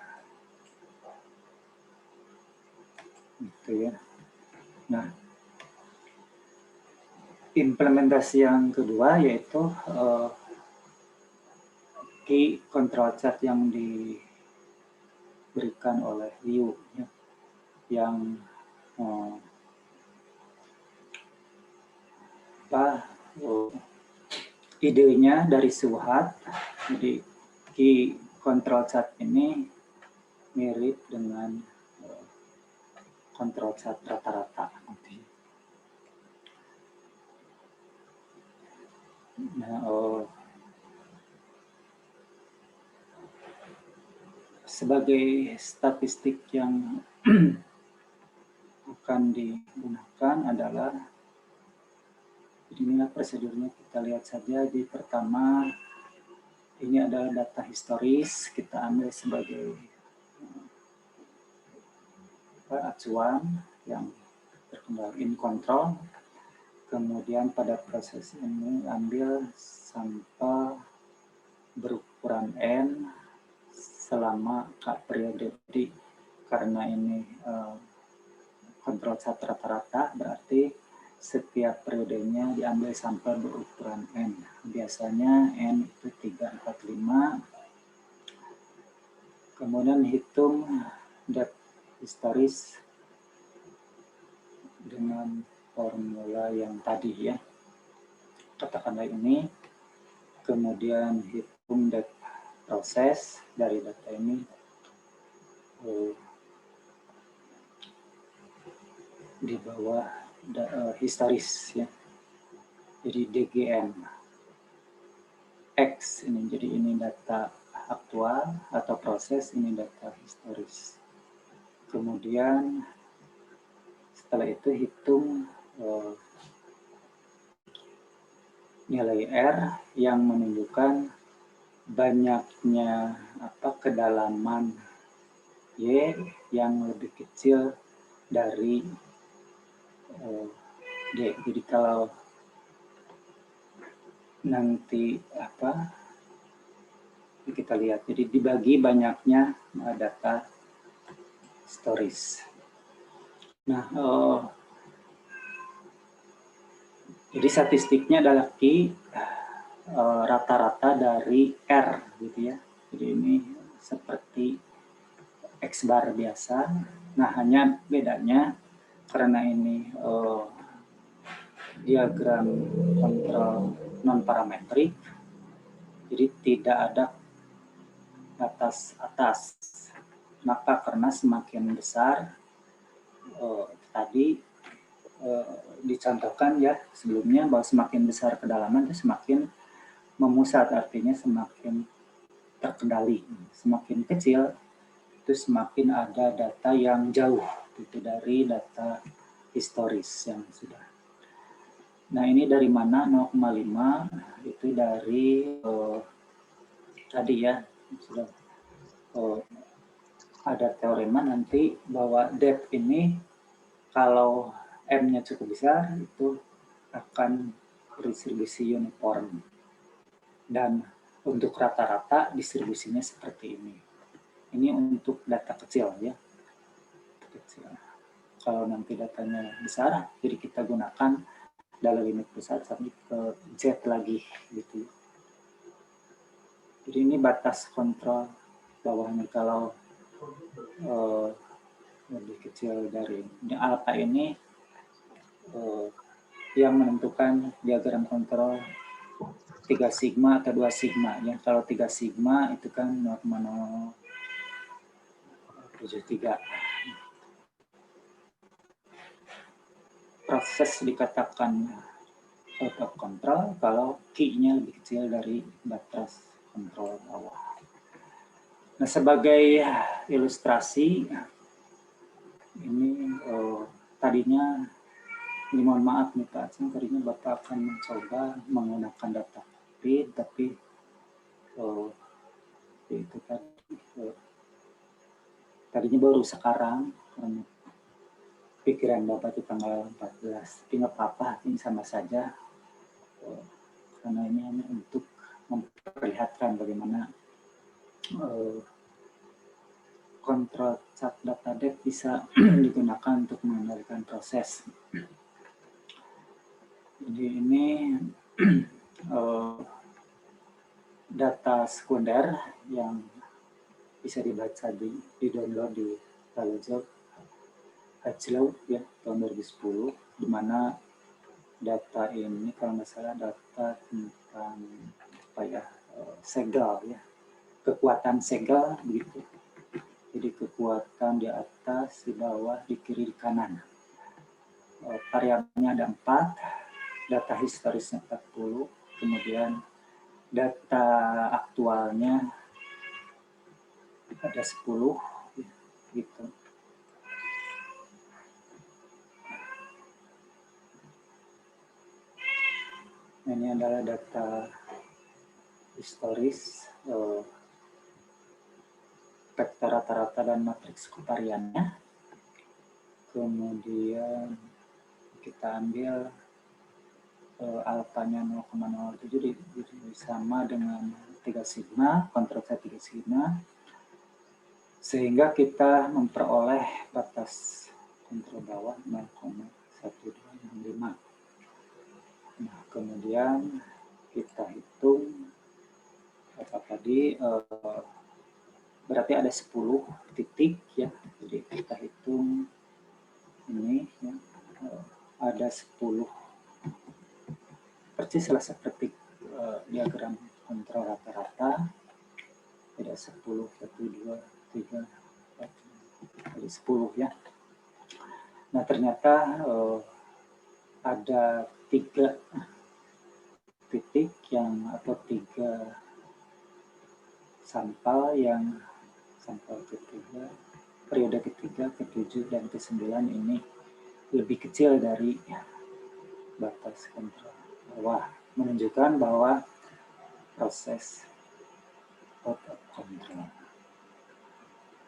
Gitu ya. Nah, implementasi yang kedua yaitu key control chart yang diberikan oleh Liu ya, yang idenya dari Suhat. Jadi key control chart ini mirip dengan control chart rata-rata. Nah, sebagai statistik yang akan digunakan adalah, inilah prosedurnya, kita lihat saja. Di pertama ini adalah data historis, kita ambil sebagai acuan yang terkendali in control. Kemudian pada proses ini ambil sampel berukuran N selama periode. Jadi karena ini kontrol chart rata-rata, berarti setiap periodenya diambil sampel berukuran N. Biasanya N itu 3, 4, 5. Kemudian hitung data historis dengan formula yang tadi ya. Katakanlah ini. Kemudian hitung data proses dari data ini. Di bawah historis ya, jadi DGM X ini, jadi ini data aktual atau proses, ini data historis. Kemudian setelah itu hitung nilai R yang menunjukkan banyaknya kedalaman Y yang lebih kecil dari D. Jadi kalau nanti kita lihat, jadi dibagi banyaknya data stories. Nah, jadi statistiknya adalah Q rata-rata dari R gitu ya. Jadi ini seperti X bar biasa. Nah, hanya bedanya karena ini diagram kontrol non parametrik, jadi tidak ada batas-atas. Kenapa? Karena semakin besar tadi dicontohkan ya sebelumnya bahwa semakin besar kedalaman itu semakin memusat, artinya semakin terkendali. Semakin kecil itu semakin ada data yang jauh itu dari data historis yang sudah. Nah, ini dari mana 0,5 itu dari tadi ya sudah ada teorema nanti bahwa depth ini kalau M-nya cukup besar itu akan berdistribusi uniform, dan untuk rata-rata distribusinya seperti ini. Ini untuk data kecil ya. Kecil. Kalau nanti datanya besar, jadi kita gunakan dalam limit besar sampai ke Z lagi gitu. Jadi ini batas kontrol bawahnya. Kalau kecil dari alpha ini yang menentukan diagram kontrol 3 sigma atau 2 sigma ya. Kalau 3 sigma itu kan 0,073. Proses dikatakan out of control kalau Q-nya lebih kecil dari batas kontrol bawah. Nah, sebagai ilustrasi ini tadinya, ini mohon maaf nih Pak Aceng, tadinya Bapak akan mencoba menggunakan data COVID, tapi itu tadinya baru sekarang karena pikiran Bapak di tanggal 14, tapi nggak apa-apa, ini sama saja karena ini hanya untuk memperlihatkan bagaimana kontrol chart data depth bisa digunakan untuk mengendalikan proses. Jadi ini data sekunder yang bisa dibaca di download di Hachlow ya tahun 2010, di mana data ini kalau nggak salah data tentang apa ya, segel ya, kekuatan segel begitu. Jadi kekuatan di atas, di bawah, di kiri, di kanan. Variabelnya ada 4, data historisnya 40, kemudian data aktualnya ada 10 gitu. Ini adalah data historis, vektor rata-rata dan matriks kovariannya. Kemudian kita ambil alfanya 0,07, jadi sama dengan 3 sigma, kontrol 3 sigma, sehingga kita memperoleh batas kontrol bawah 0,1265. Nah, kemudian kita hitung apa tadi, berarti ada 10 titik ya, jadi kita hitung ini ya, ada 10 persis seperti diagram kontrol rata-rata, ada 10, 1, 2, 3, 4, jadi 10 ya. Nah, ternyata ada 3 titik yang atau 3 sampel yang sampel ketiga, periode ketiga, ke-7 dan ke-9 ini lebih kecil dari batas kontrol bawah, menunjukkan bahwa proses out of control.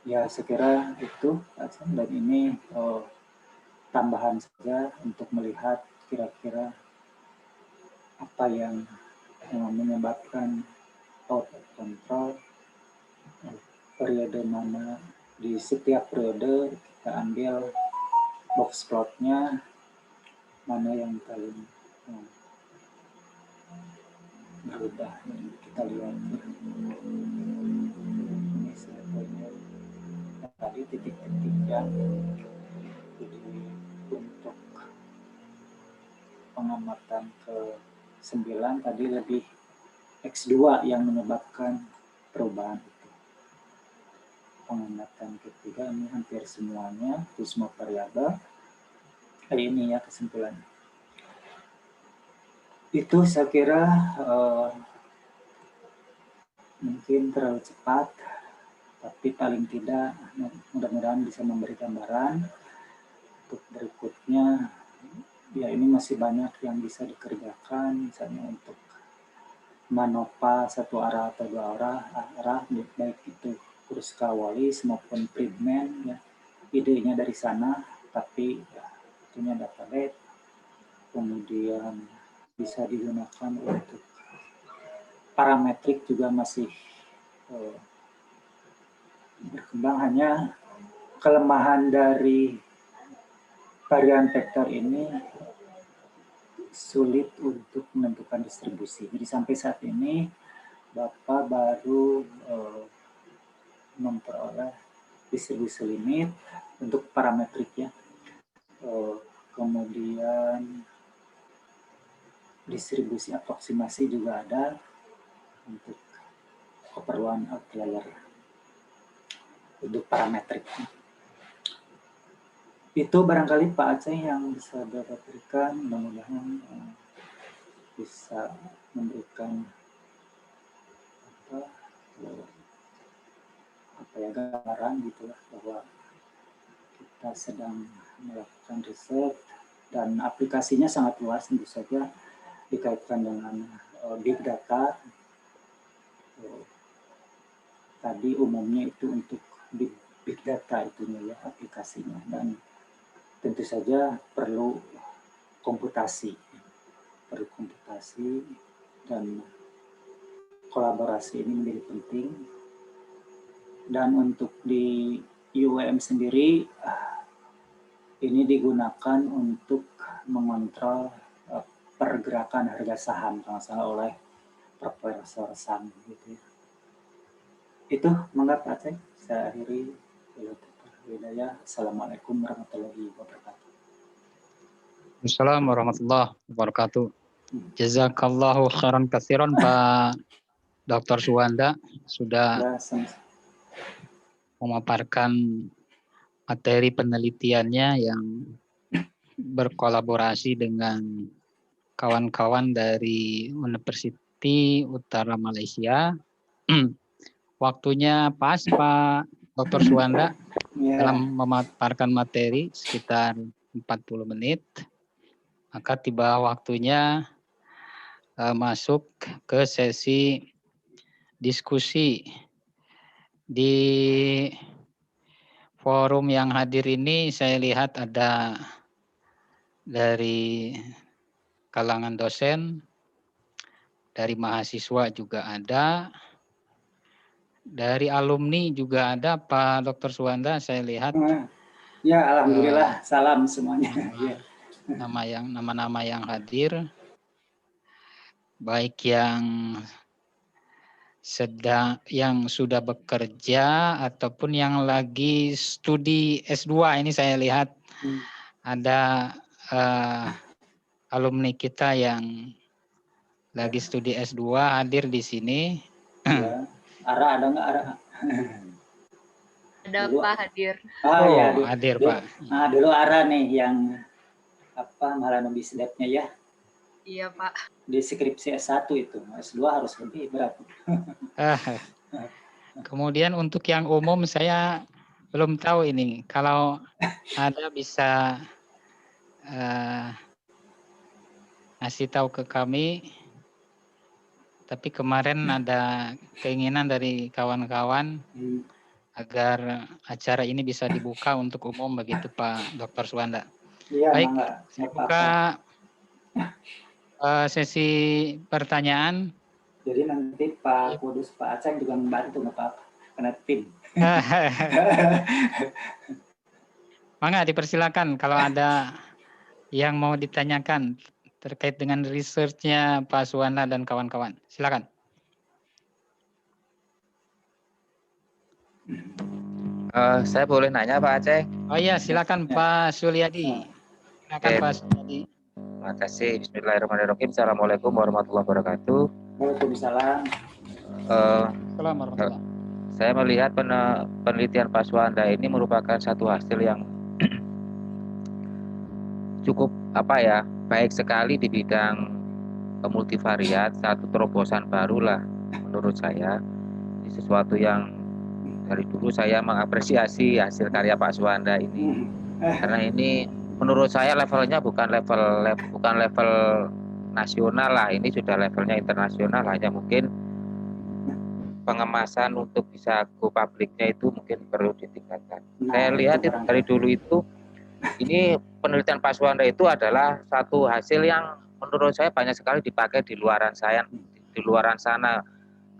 Ya, sekira itu, dan ini tambahan saja untuk melihat kira-kira apa yang menyebabkan out of control, periode mana, di setiap periode kita ambil box plotnya, mana yang paling berubah. Kita lihat ini sebetulnya tadi titik-titik yang untuk pengamatan ke-9 tadi lebih X2 yang menyebabkan perubahan itu. Pengamatan ketiga ini hampir semuanya, itu semua variabel. Ini ya kesimpulan. Itu saya kira mungkin terlalu cepat, tapi paling tidak mudah-mudahan bisa memberi gambaran. Untuk berikutnya, ya ini masih banyak yang bisa dikerjakan, misalnya untuk MANOVA satu arah atau 2 arah, baik itu Kruskal-Wallis maupun Friedman, ya. Idenya dari sana, tapi ya, itunya data lab, kemudian bisa digunakan untuk parametrik juga masih berkembang. Hanya kelemahan dari varian vektor ini sulit untuk menentukan distribusi. Jadi sampai saat ini Bapak baru memperoleh distribusi limit untuk parametrik ya. Kemudian distribusi aproksimasi juga ada untuk keperluan outlier untuk parametrik. Itu barangkali Pak Aceh yang bisa Bapak berikan, mudah-mudahan bisa memberikan gambaran gitu lah, bahwa kita sedang melakukan riset dan aplikasinya sangat luas, tentu saja dikaitkan dengan big data. Tadi umumnya itu untuk big data itunya ya, aplikasinya, dan tentu saja perlu komputasi dan kolaborasi ini menjadi penting. Dan untuk di UWM sendiri ini digunakan untuk mengontrol pergerakan harga saham kalau salah oleh Profesor Sam gitu ya. Itu mangga Pak Aceh, saya akhiri. Assalamualaikum warahmatullahi wabarakatuh. Assalamualaikum warahmatullahi wabarakatuh. Jazakallahu khairan katsiran Pak Dr. Suwanda sudah memaparkan materi penelitiannya yang berkolaborasi dengan kawan-kawan dari Universiti Utara Malaysia. Waktunya pas Pak Dr. Suwanda dalam memaparkan materi sekitar 40 menit. Maka tiba waktunya masuk ke sesi diskusi. Di forum yang hadir ini saya lihat ada dari kalangan dosen, dari mahasiswa juga ada, dari alumni juga ada Pak Dr. Suwanda, saya lihat. Ya, alhamdulillah, salam semuanya. Nama-nama yang hadir, baik yang sudah bekerja ataupun yang lagi studi S2. Ini saya lihat ada alumni kita yang lagi studi S2 hadir di sini. Ya. Ara ada nggak Ara? Ada dulu, Pak hadir. Ya, hadir Pak. Nah, dulu Ara nih yang Mahalanobis Lab-nya ya. Iya Pak. Di skripsi S1 itu, S2 harus lebih berat. Kemudian untuk yang umum saya belum tahu ini. Kalau ada bisa ngasih tahu ke kami. Tapi kemarin ada keinginan dari kawan-kawan agar acara ini bisa dibuka untuk umum, begitu Pak Dr. Suwanda. Ya, baik, saya buka sesi pertanyaan. Jadi nanti Pak Kudus, Pak Aceh juga membantu nggak apa-apa, karena tim. Mangga dipersilakan kalau ada yang mau ditanyakan terkait dengan research-nya Pak Suwanda dan kawan-kawan. Silakan. Saya boleh nanya Pak Aceh? Oh iya, silakan Pak Sulyadi. Silakan Pak Sulyadi. Terima kasih. Bismillahirrahmanirrahim. Assalamualaikum warahmatullahi wabarakatuh. Waalaikumsalam. Assalamualaikum. Saya melihat penelitian Pak Suwanda ini merupakan satu hasil yang cukup baik sekali di bidang multivariat, satu terobosan barulah menurut saya. Ini sesuatu yang dari dulu saya mengapresiasi hasil karya Pak Suwanda ini, karena ini menurut saya levelnya bukan level nasional lah, ini sudah levelnya internasional. Hanya mungkin pengemasan untuk bisa go publiknya itu mungkin perlu ditingkatkan. Saya lihat dari dulu itu, ini penelitian Pak Suwanda itu adalah satu hasil yang menurut saya banyak sekali dipakai di luaran sana,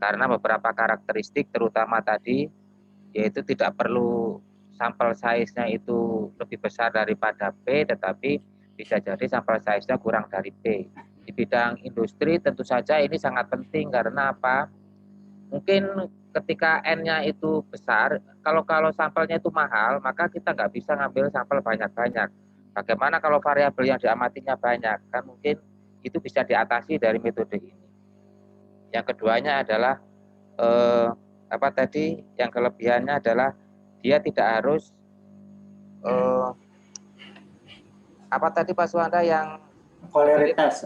karena beberapa karakteristik terutama tadi, yaitu tidak perlu sampel size-nya itu lebih besar daripada P, tetapi bisa jadi sampel size-nya kurang dari P. Di bidang industri tentu saja ini sangat penting, karena apa? Mungkin ketika N-nya itu besar, kalau sampelnya itu mahal, maka kita nggak bisa ngambil sampel banyak-banyak. Bagaimana kalau variabel yang diamatinya banyak? Kan mungkin itu bisa diatasi dari metode ini. Yang keduanya adalah apa tadi? Yang kelebihannya adalah dia tidak harus apa tadi Pak Suwanda yang kolineritas.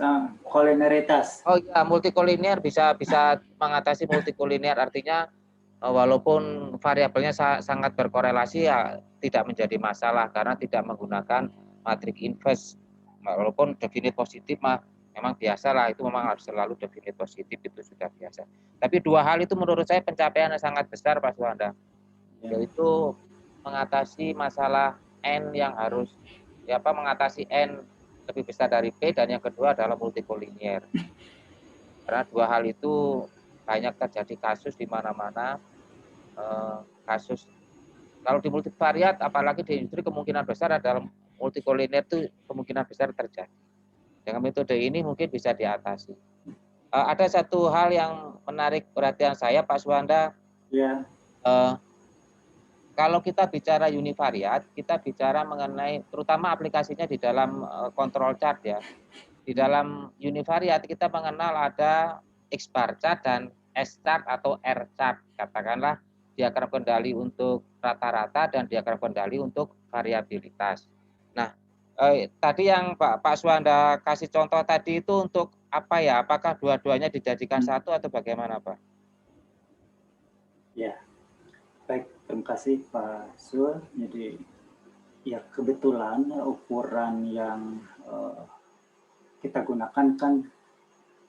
Oh iya, multikoliner bisa mengatasi multikoliner, artinya walaupun variabelnya sangat berkorelasi ya tidak menjadi masalah karena tidak menggunakan matrik inverse. Walaupun definite positif memang biasalah, itu memang harus selalu definite positif, itu sudah biasa. Tapi dua hal itu menurut saya pencapaian yang sangat besar Pak Suwanda, yaitu mengatasi masalah N yang harus mengatasi N lebih besar dari P, dan yang kedua adalah multikoliner. Karena dua hal itu banyak terjadi kasus di mana-mana, kasus kalau di multivariat apalagi di industri kemungkinan besar adalah multikoliner itu kemungkinan besar terjadi. Dengan metode ini mungkin bisa diatasi. Ada satu hal yang menarik perhatian saya Pak Suwanda. Ya. Kalau kita bicara univariat, kita bicara mengenai terutama aplikasinya di dalam control chart ya. Di dalam univariat kita mengenal ada X bar chart dan S chart atau R chart. Katakanlah diagram kendali untuk rata-rata dan diagram kendali untuk variabilitas. Nah, tadi yang Pak Suwanda kasih contoh tadi itu untuk apa ya? Apakah dua-duanya dijadikan satu atau bagaimana Pak? Ya, baik, terima kasih Pak Sul. Jadi ya kebetulan ukuran yang kita gunakan kan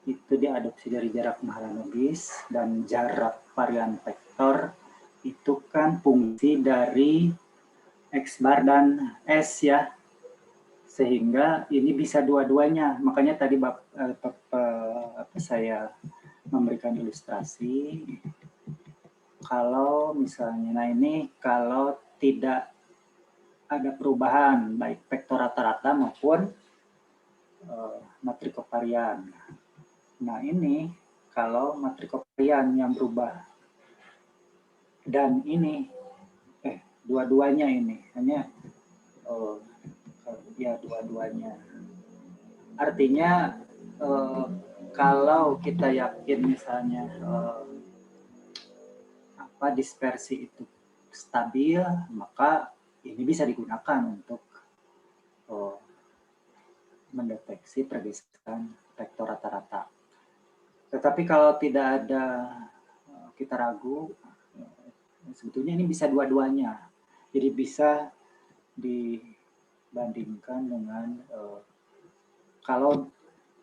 itu diadopsi dari jarak Mahalanobis, dan jarak varian vektor itu kan fungsi dari X bar dan S ya, sehingga ini bisa dua-duanya. Makanya tadi saya memberikan ilustrasi kalau misalnya, nah ini kalau tidak ada perubahan baik vektor rata-rata maupun matrik kovarian. Nah ini kalau matrik kovarian yang berubah, dan ini dua-duanya ini hanya ya dua-duanya. Artinya kalau kita yakin misalnya dispersi itu stabil, maka ini bisa digunakan untuk mendeteksi pergeseran vektor rata-rata. Tetapi kalau tidak ada, kita ragu, sebetulnya ini bisa dua-duanya. Jadi bisa dibandingkan dengan kalau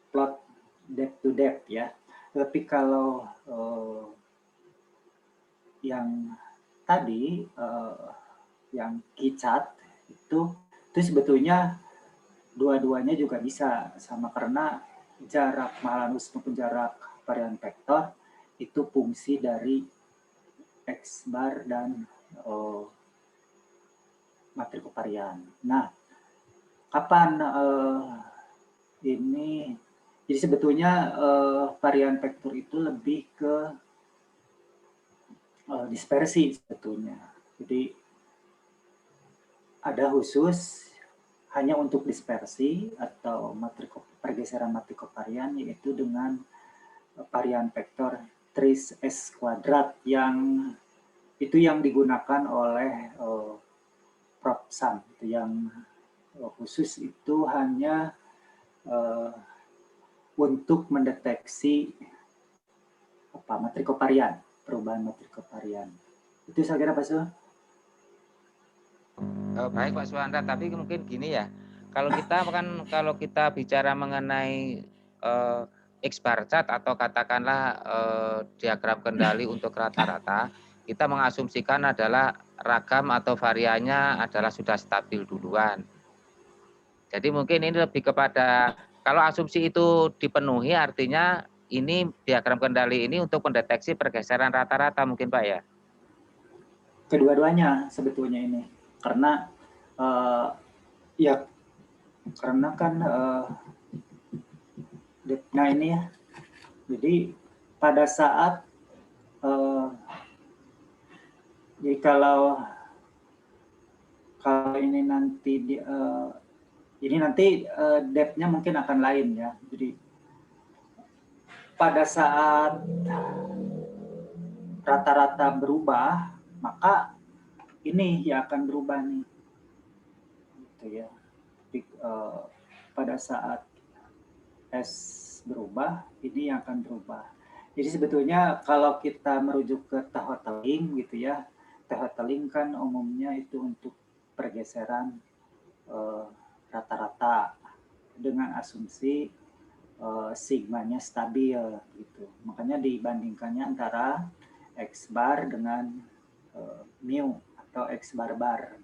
plot depth to depth ya. Tapi kalau yang tadi yang KeyChart itu sebetulnya dua-duanya juga bisa sama, karena jarak Mahalanobis maupun jarak varian vektor itu fungsi dari X bar dan matrik kovarian. Nah, kapan ini? Jadi sebetulnya varian vektor itu lebih ke dispersi sebetulnya. Jadi ada khusus hanya untuk dispersi atau pergeseran matrik kovarian, yaitu dengan varian vektor trace S kuadrat, yang itu yang digunakan oleh Prof. Sam. Yang khusus itu hanya untuk mendeteksi matrik kovarian, perubahan matrik kovarian. Itu saya kira Pak Sul. Baik Pak Suwanda, tapi mungkin gini ya, kalau kita bicara mengenai X bar chart atau katakanlah diagram kendali untuk rata-rata, kita mengasumsikan adalah ragam atau variannya adalah sudah stabil duluan. Jadi mungkin ini lebih kepada, kalau asumsi itu dipenuhi, artinya ini diagram kendali ini untuk mendeteksi pergeseran rata-rata mungkin Pak ya? Kedua-duanya sebetulnya ini, karena ya karena kan nah ini ya, jadi pada saat Jadi kalau ini nanti depth-nya mungkin akan lain ya. Jadi pada saat rata-rata berubah, maka ini ya akan berubah nih. Gitu ya. Jadi, pada saat S berubah, ini yang akan berubah. Jadi sebetulnya kalau kita merujuk ke Tahoe-Teling gitu ya, Tahoe-Teling kan umumnya itu untuk pergeseran rata-rata dengan asumsi sigmanya stabil gitu. Makanya dibandingkannya antara X bar dengan mu atau X bar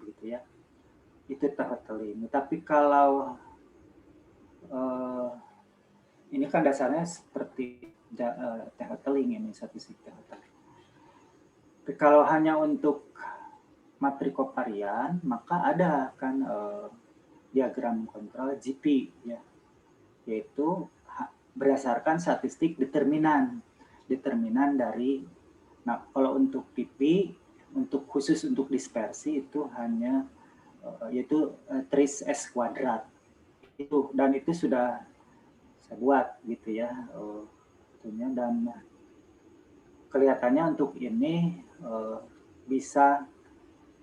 gitu ya. Itu Tahoe-Teling. Tapi kalau ini kan dasarnya seperti Tahoe-Teling ini, statistik Tahoe-Teling. Kalau hanya untuk matri kovarian, maka ada kan diagram kontrol GP ya, yaitu berdasarkan statistik determinan dari. Nah, kalau untuk PP, untuk khusus untuk dispersi itu hanya yaitu trace S kuadrat itu, dan itu sudah saya buat gitu ya, dan kelihatannya untuk ini bisa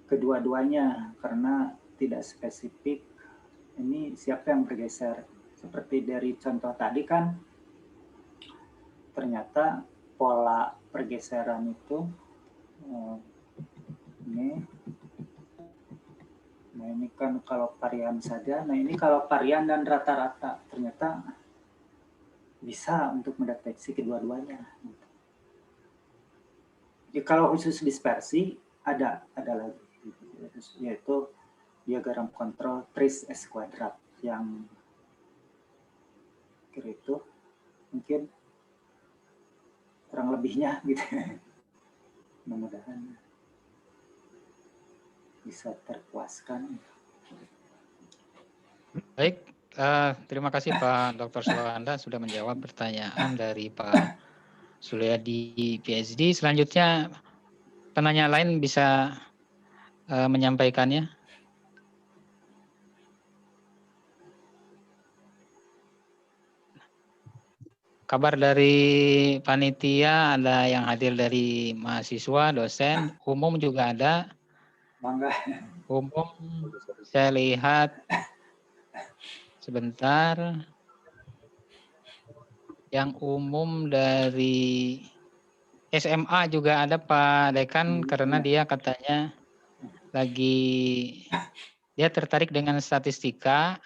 kedua-duanya karena tidak spesifik ini siapa yang bergeser. Seperti dari contoh tadi kan ternyata pola pergeseran itu ini. Nah ini kan kalau varian saja. Nah ini kalau varian dan rata-rata ternyata bisa untuk mendeteksi kedua-duanya. Jadi kalau khusus dispersi ada lagi, yaitu diagram kontrol trace S kuadrat yang kira itu mungkin kurang lebihnya gitu. Mudah-mudahan bisa terpuaskan. Baik, terima kasih Pak Dr. Suwanda sudah menjawab pertanyaan dari Pak Suryadi PhD. Selanjutnya penanya lain bisa menyampaikannya. Kabar dari panitia ada yang hadir dari mahasiswa, dosen, umum juga ada. Mangga. Umum saya lihat sebentar. Yang umum dari SMA juga ada Pak Dekan, karena dia katanya dia tertarik dengan statistika.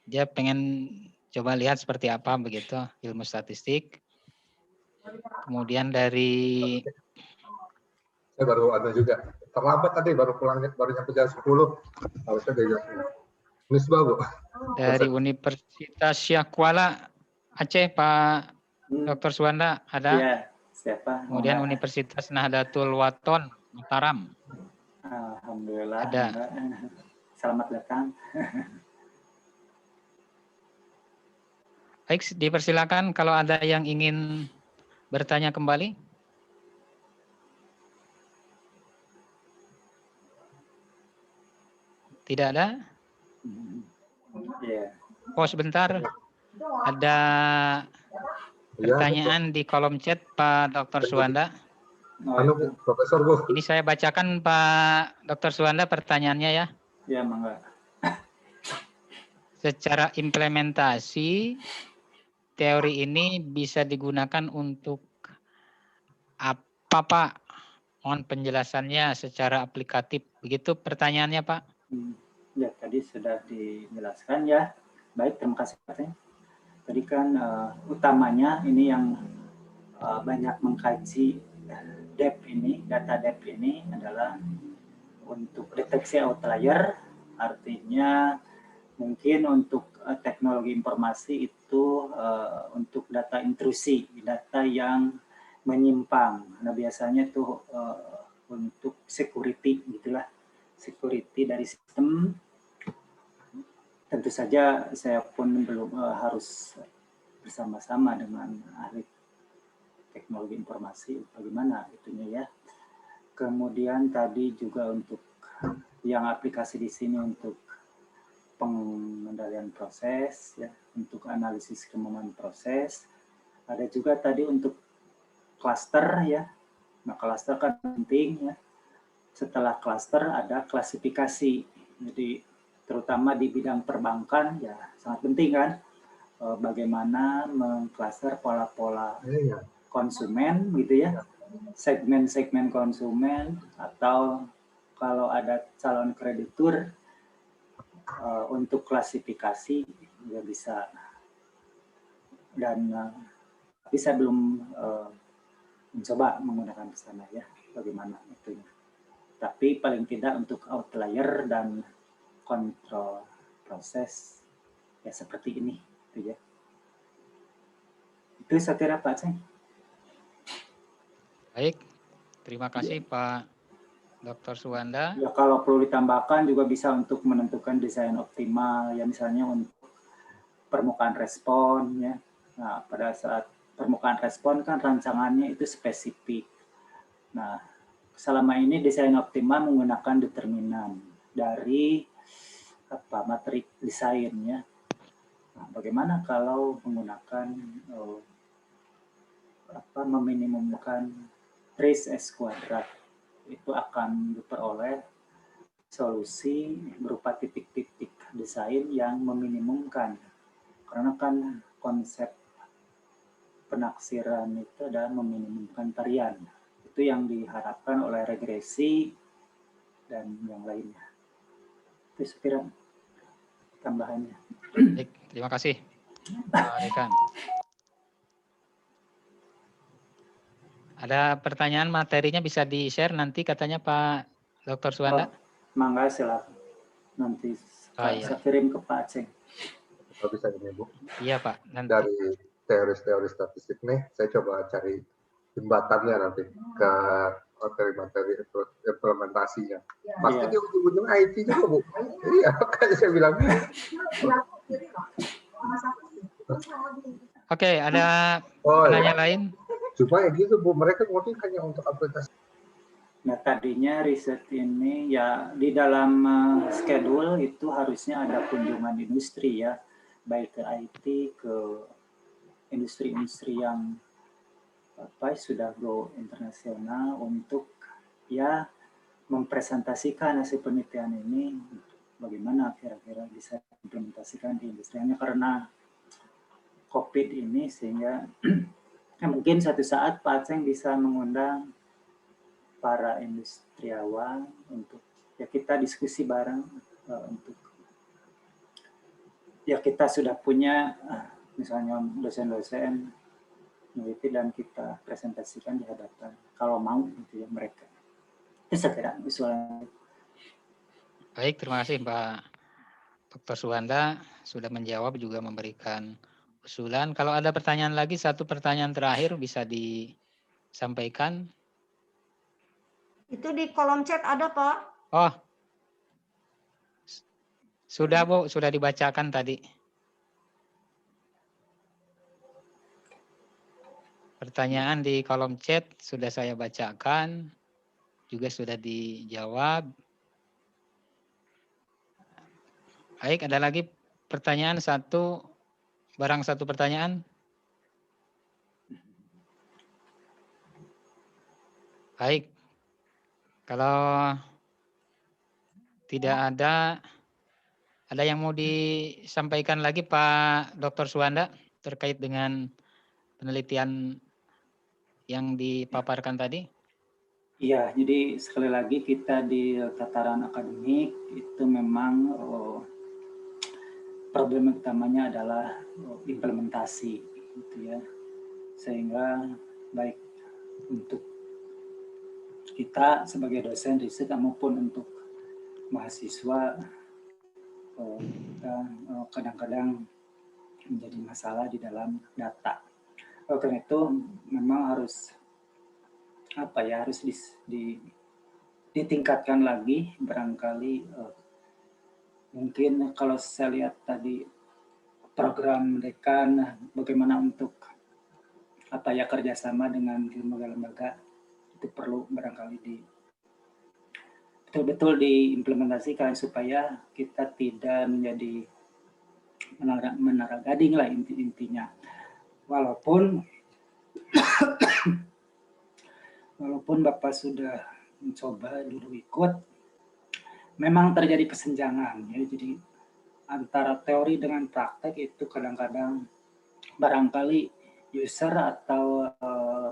Dia pengen coba lihat seperti apa begitu ilmu statistik. Kemudian dari saya baru ada juga terlambat tadi, baru nyampe jam 10, harusnya dari jam 10. Misbah Bu. Dari Universitas Syakwala Aceh Pak Dr. Suwanda ada. Iya, siapa? Kemudian Universitas Nahdlatul Wathon Mataram. Alhamdulillah. Ada. Selamat datang. Baik, dipersilakan kalau ada yang ingin bertanya kembali. Tidak ada? Yeah. Oh, sebentar. Ada pertanyaan di kolom chat Pak Dr. Suwanda. Profesor Bu. Ini saya bacakan Pak Dr. Suwanda pertanyaannya ya. Ya, mangga. Secara implementasi, teori ini bisa digunakan untuk apa Pak? Mohon penjelasannya secara aplikatif. Begitu pertanyaannya Pak. Ya, tadi sudah dijelaskan ya. Baik, terima kasih Pak. Tadi kan utamanya ini yang banyak mengkaji data depth ini adalah untuk deteksi outlier, artinya mungkin untuk teknologi informasi itu untuk data intrusi, data yang menyimpang. Nah biasanya itu untuk security gitulah, security dari sistem. Tentu saja saya pun belum harus bersama-sama dengan ahli teknologi informasi bagaimana itunya ya. Kemudian tadi juga untuk yang aplikasi di sini untuk pengendalian proses, ya, untuk analisis kemampuan proses. Ada juga tadi untuk klaster, ya. Nah, klaster kan penting, ya. Setelah klaster ada klasifikasi. Jadi terutama di bidang perbankan, ya sangat penting kan, bagaimana mengklaster pola-pola konsumen, gitu ya. Segmen-segmen konsumen, atau kalau ada calon kreditur untuk klasifikasi juga bisa. Dan tapi saya belum mencoba menggunakan ke sana, ya, bagaimana itu. Tapi paling tidak untuk outlier dan kontrol proses ya seperti ini, gitu ya. Itu saya kira Pak Ceng. Baik, terima kasih Pak Dr. Suwanda. Ya, kalau perlu ditambahkan juga bisa untuk menentukan desain optimal, ya misalnya untuk permukaan respon, ya. Nah, pada saat permukaan respon kan rancangannya itu spesifik. Nah, selama ini desain optimal menggunakan determinan dari materi desain, ya. Nah, bagaimana kalau menggunakan meminimumkan trace S kuadrat, itu akan diperoleh solusi berupa titik-titik desain yang meminimumkan. Karena kan konsep penaksiran itu adalah meminimumkan varian. Itu yang diharapkan oleh regresi dan yang lainnya. Itu sekira tambahannya. Baik, terima kasih Pak Dekan. Ada pertanyaan, materinya bisa di-share nanti katanya Pak Dr. Suwanda? Mangga silakan. Nanti saya kirim ke Pak Aceh. Kalau bisa ini Bu. Iya Pak. Nanti. Dari teori-teori statistik nih, saya coba cari jembatannya nanti ke materi-materi implementasinya. Pasti di ujung-ujung IT juga Bu. Iya, makanya saya bilang. Oke, ada penanya lain? Cuma ya gitu Bu, mereka mungkin hanya untuk aplikasi. Nah, tadinya riset ini ya di dalam schedule itu harusnya ada kunjungan industri, ya, baik ke IT, ke industri-industri yang sudah go internasional untuk ya mempresentasikan hasil penelitian ini bagaimana kira-kira bisa implementasikan di industrinya, karena COVID ini, sehingga mungkin suatu saat Pak Aceng bisa mengundang para industriawan untuk ya kita diskusi bareng untuk ya kita sudah punya misalnya dosen-dosen meneliti dan kita presentasikan di hadapan kalau mau gitu ya mereka. Itu saya kira usulan. Baik, terima kasih Pak Dr. Suwanda sudah menjawab juga memberikan usulan. Kalau ada pertanyaan lagi, satu pertanyaan terakhir bisa disampaikan. Itu di kolom chat ada, Pak. Oh, sudah Bu, sudah dibacakan tadi. Pertanyaan di kolom chat sudah saya bacakan, juga sudah dijawab. Baik, ada lagi pertanyaan barang satu pertanyaan. Baik. Kalau tidak ada yang mau disampaikan lagi Pak Dr. Suwanda terkait dengan penelitian yang dipaparkan tadi? Iya, jadi sekali lagi kita di tataran akademik itu memang problem utamanya adalah implementasi, gitu ya. Sehingga baik untuk kita sebagai dosen riset maupun untuk mahasiswa kadang-kadang menjadi masalah di dalam data. Karena itu memang harus harus ditingkatkan lagi barangkali. Mungkin kalau saya lihat tadi program dekan bagaimana untuk kerjasama dengan lembaga-lembaga itu perlu barangkali betul-betul diimplementasikan supaya kita tidak menjadi menara gading lah intinya. Walaupun Bapak sudah mencoba dulu ikut, memang terjadi kesenjangan ya. Jadi antara teori dengan praktek itu kadang-kadang barangkali user atau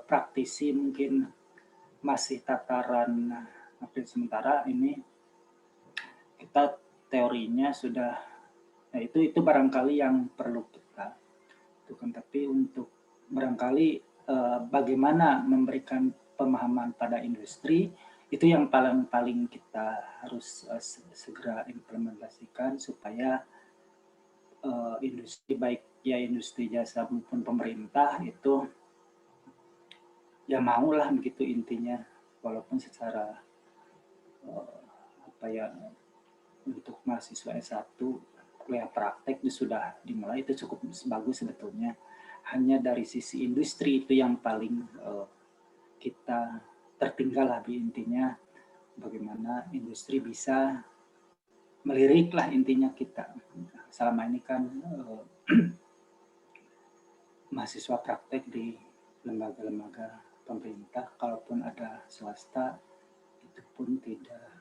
praktisi mungkin masih tataran sementara ini kita teorinya sudah, nah itu barangkali yang perlu kita lakukan. Tapi untuk barangkali bagaimana memberikan pemahaman pada industri itu yang paling kita harus segera implementasikan supaya industri baik ya industri jasa maupun pemerintah itu ya maulah begitu intinya, walaupun secara untuk mahasiswa S1 kuliah praktek itu sudah dimulai, itu cukup bagus sebetulnya. Hanya dari sisi industri itu yang paling kita tertinggal lah intinya, bagaimana industri bisa melirik lah intinya kita. Selama ini kan mahasiswa praktek di lembaga-lembaga pemerintah, kalaupun ada swasta itu pun tidak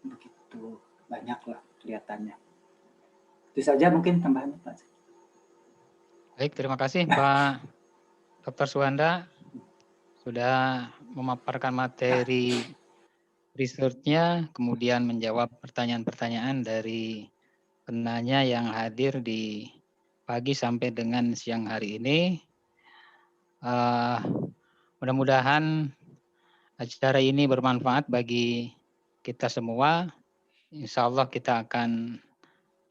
begitu banyak lah kelihatannya. Itu saja mungkin tambahannya Pak. Baik, terima kasih Pak Dr. Suwanda sudah memaparkan materi research-nya, kemudian menjawab pertanyaan-pertanyaan dari penanya yang hadir di pagi sampai dengan siang hari ini. Mudah-mudahan acara ini bermanfaat bagi kita semua. Insya Allah kita akan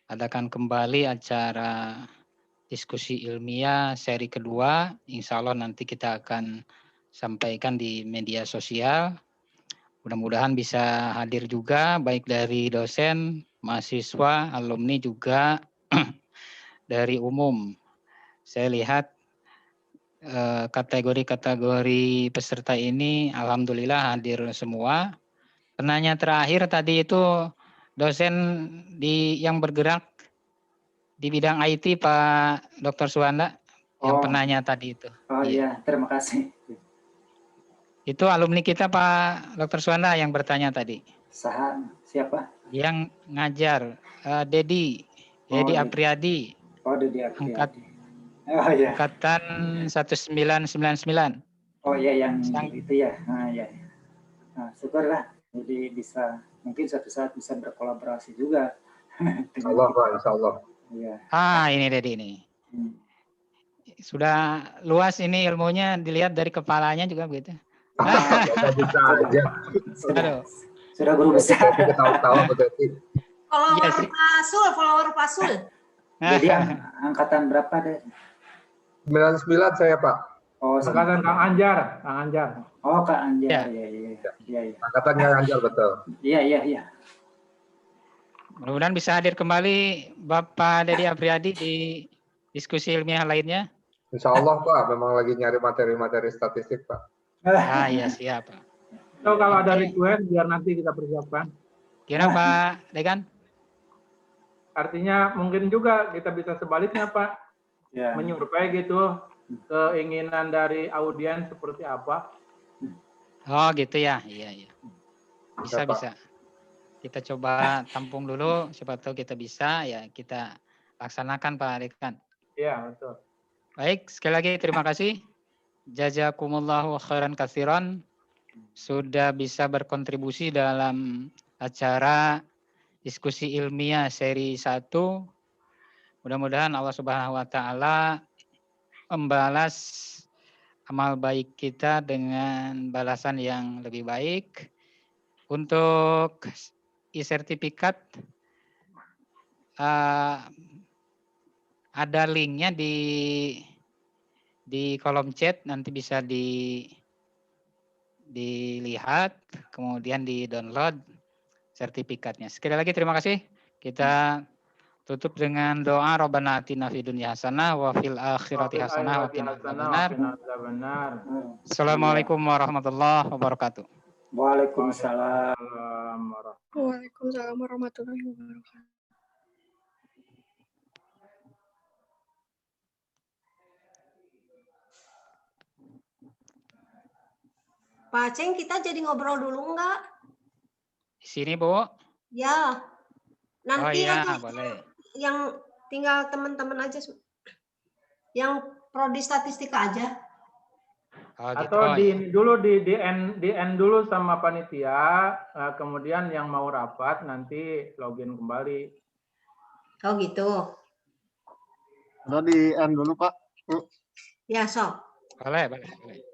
adakan kembali acara diskusi ilmiah seri kedua. Insya Allah nanti kita akan sampaikan di media sosial. Mudah-mudahan bisa hadir juga baik dari dosen, mahasiswa, alumni juga dari umum. Saya lihat kategori-kategori peserta ini alhamdulillah hadir semua. Penanya terakhir tadi itu dosen yang bergerak di bidang IT Pak Dr. Suwanda, yang penanya tadi itu. Oh iya, terima kasih. Itu alumni kita Pak Dr. Suwanda yang bertanya tadi. Siapa? Yang ngajar, Dedi Apriyadi. Oh, Dedi Apriyadi. Oh iya. Angkatan 1999. Oh iya, yang itu ya. Iya. Nah, syukurlah. Jadi mungkin suatu saat bisa berkolaborasi juga. Insya Allah Pak, Insya Allah. Iya. Ini Dedi ini. Sudah luas ini ilmunya, dilihat dari kepalanya juga begitu. Bisa aja. Sudah guru besar. Ketawa-tawa betul. Follower Pasul. Jadi angkatan berapa deh? 99 saya Pak. Oh, angkatan Kang Anjar. Oh, Kang Anjar. Iya. Angkatan Kang Anjar betul. Iya. Mudah-mudahan bisa hadir kembali Bapak Dedi Apriyadi di diskusi ilmiah lainnya. Insya Allah Pak, memang lagi nyari materi-materi statistik Pak. Iya siap Pak. So, kalau ada request biar nanti kita persiapkan. Kira Pak Dekan? Artinya mungkin juga kita bisa sebaliknya Pak. Ya. Menyurvei gitu keinginan dari audiens seperti apa. Oh gitu ya. Iya. Bisa. Kita coba tampung dulu, siapa tahu kita bisa, ya kita laksanakan Pak Dekan. Iya, betul. Baik, sekali lagi terima kasih. Jazakumullahu khairan katsiran sudah bisa berkontribusi dalam acara diskusi ilmiah seri 1. Mudah-mudahan Allah Subhanahu wa taala membalas amal baik kita dengan balasan yang lebih baik. Untuk e-sertifikat ada linknya di kolom chat, nanti bisa dilihat, kemudian di-download sertifikatnya. Sekali lagi terima kasih. Kita tutup dengan doa Rabbana atina fid dunya hasanah wa fil akhirati hasanah wa qina adzabannar. Assalamualaikum warahmatullahi wabarakatuh. Waalaikumsalam. Waalaikumsalam warahmatullahi wabarakatuh. Pak Aceng, kita jadi ngobrol dulu enggak? Di sini, Bu. Ya. Nanti iya, aja boleh. yang tinggal teman-teman aja. Yang prodi statistika aja. Oh, gitu. Atau di ini dulu di end dulu sama panitia, kemudian yang mau rapat nanti login kembali. Oh gitu. Atau di end dulu, Pak. Ya, sok. Boleh, boleh, boleh.